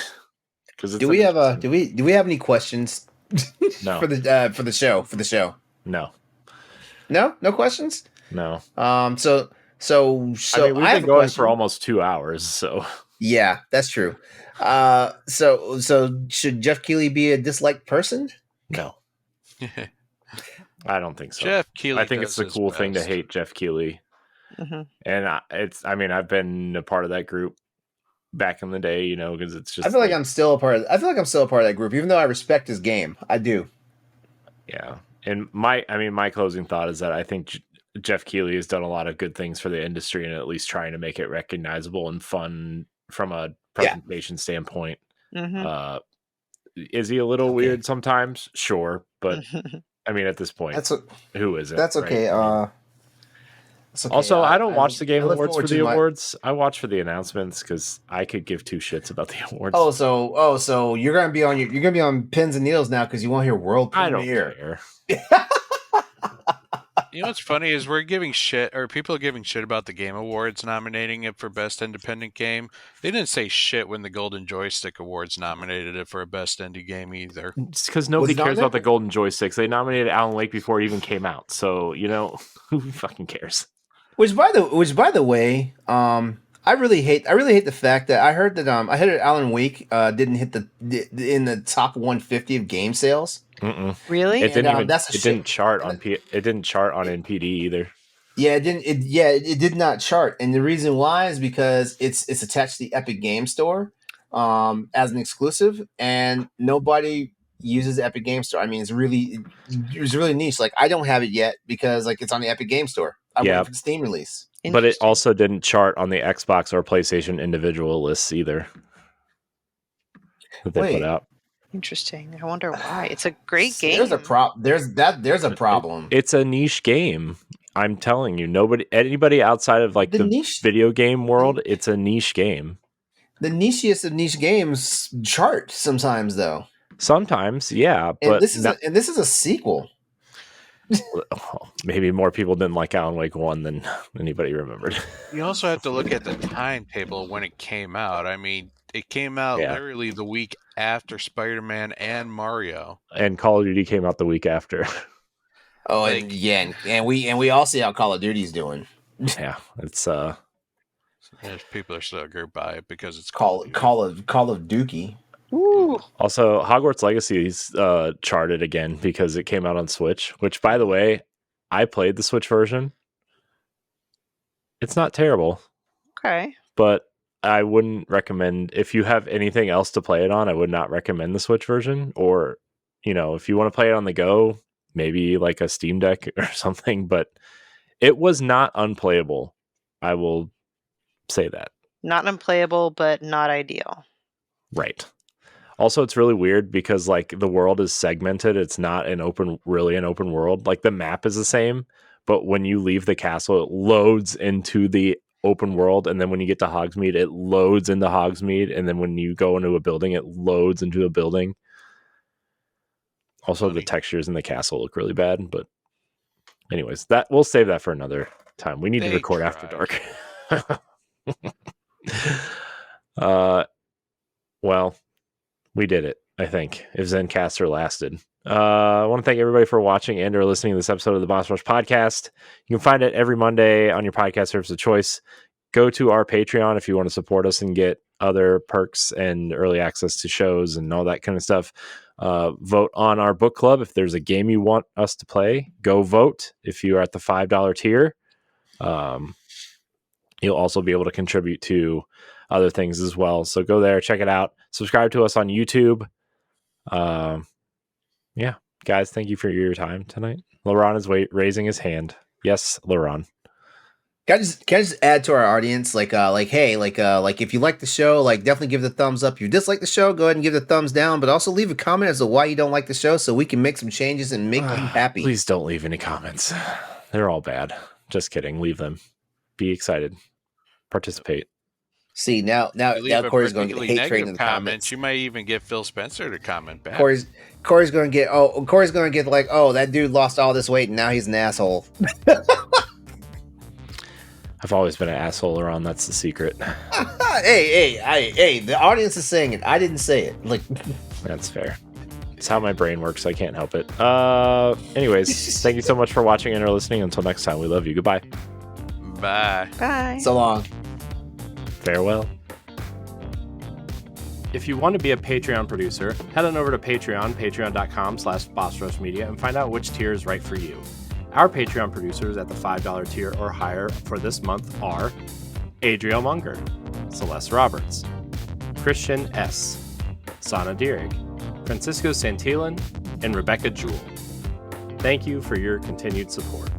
Do we have any questions? No. for the show. No questions. No. So I mean, we've been going for almost 2 hours. So yeah, that's true. So should Jeff Keighley be a disliked person? No. I don't think so. Jeff Keighley. I think it's the cool thing to hate Jeff Keighley. Mm-hmm. And I've been a part of that group back in the day, because it's just. I feel like I'm still a part of that group, even though I respect his game. I do. Yeah, and my closing thought is that I think Jeff Keighley has done a lot of good things for the industry and at least trying to make it recognizable and fun from a presentation standpoint. Mm-hmm. Is he a little weird sometimes? Sure, but I mean, at this point, who isn't? That's okay. Right? That's okay. Also, I don't watch the Game look Awards forward for to the awards. I watch for the announcements because I could give two shits about the awards. So you're gonna be on pins and needles now because you want to hear world premiere. I don't care. You know what's funny is we're giving shit, or people are giving shit about the Game Awards nominating it for Best Independent Game. They didn't say shit when the Golden Joystick Awards nominated it for a Best Indie Game either. It's because nobody cares about the Golden Joysticks. They nominated Alan Wake before it even came out, so who fucking cares? Which by the way, I really hate the fact that I heard Alan Wake didn't hit in the top 150 of game sales. Mm-mm. Really? It didn't chart on NPD either. Yeah, it did not chart, and the reason why is because it's attached to the Epic Game Store as an exclusive, and nobody uses Epic Game Store. I mean, it's really niche. Like, I don't have it yet because like it's on the Epic Game Store. I'm waiting for the Steam release. But it also didn't chart on the Xbox or PlayStation individual lists either that they put out. Interesting. I wonder why. It's a great game. There's a problem. It's a niche game. I'm telling you, anybody outside of like the niche video game world, it's a niche game. The nichiest of niche games chart sometimes, though. Sometimes, yeah. And this is a sequel. Maybe more people didn't like Alan Wake 1 than anybody remembered. You also have to look at the timetable when it came out. I mean, it came out literally the week after Spider-Man and Mario. And Call of Duty came out the week after. Oh, and we all see how Call of Duty's doing. Yeah, it's people are still grouped by it because it's Call of Dookie. Ooh. Also, Hogwarts Legacy is charted again because it came out on Switch, which, by the way, I played the Switch version. It's not terrible. Okay. But I wouldn't recommend, if you have anything else to play it on, I would not recommend the Switch version. Or, if you want to play it on the go, maybe like a Steam Deck or something. But it was not unplayable. I will say that. Not unplayable, but not ideal. Right. Also, it's really weird because like the world is segmented. It's not an open world. Like the map is the same, but when you leave the castle, it loads into the open world, and then when you get to Hogsmeade, it loads into Hogsmeade, and then when you go into a building, it loads into a building. Also, the textures in the castle look really bad, but anyways, that we'll save that for another time. We need to record after dark. Well, we did it, I think, if Zencastr lasted. I want to thank everybody for watching and or listening to this episode of the Boss Rush Podcast. You can find it every Monday on your podcast service of choice. Go to our Patreon if you want to support us and get other perks and early access to shows and all that kind of stuff. Vote on our book club. If there's a game you want us to play, go vote. If you are at the $5 tier, you'll also be able to contribute to other things as well. So go there, check it out. Subscribe to us on YouTube. Yeah, guys, thank you for your time tonight. LeRon is raising his hand. Yes, LeRon. Can I just add to our audience, like if you like the show, like definitely give the thumbs up. If you dislike the show, go ahead and give the thumbs down, but also leave a comment as to why you don't like the show so we can make some changes and make you happy. Please don't leave any comments. They're all bad. Just kidding. Leave them. Be excited. Participate. See, now Corey's going to get hate train in the comments. You might even get Phil Spencer to comment back. Corey's going to get like, oh, that dude lost all this weight and now he's an asshole. I've always been an asshole, LeRon. That's the secret. Hey, the audience is saying it. I didn't say it. Like, that's fair. It's how my brain works. I can't help it. Anyways, thank you so much for watching and or listening. Until next time, we love you. Goodbye. Bye. Bye. So long. Farewell. If you want to be a Patreon producer, head on over to Patreon, patreon.com/BossRushMedia, and find out which tier is right for you. Our Patreon producers at the $5 tier or higher for this month are Adriel Munger, Celeste Roberts, Christian S., Sana Dierig, Francisco Santillan, and Rebecca Jewell. Thank you for your continued support.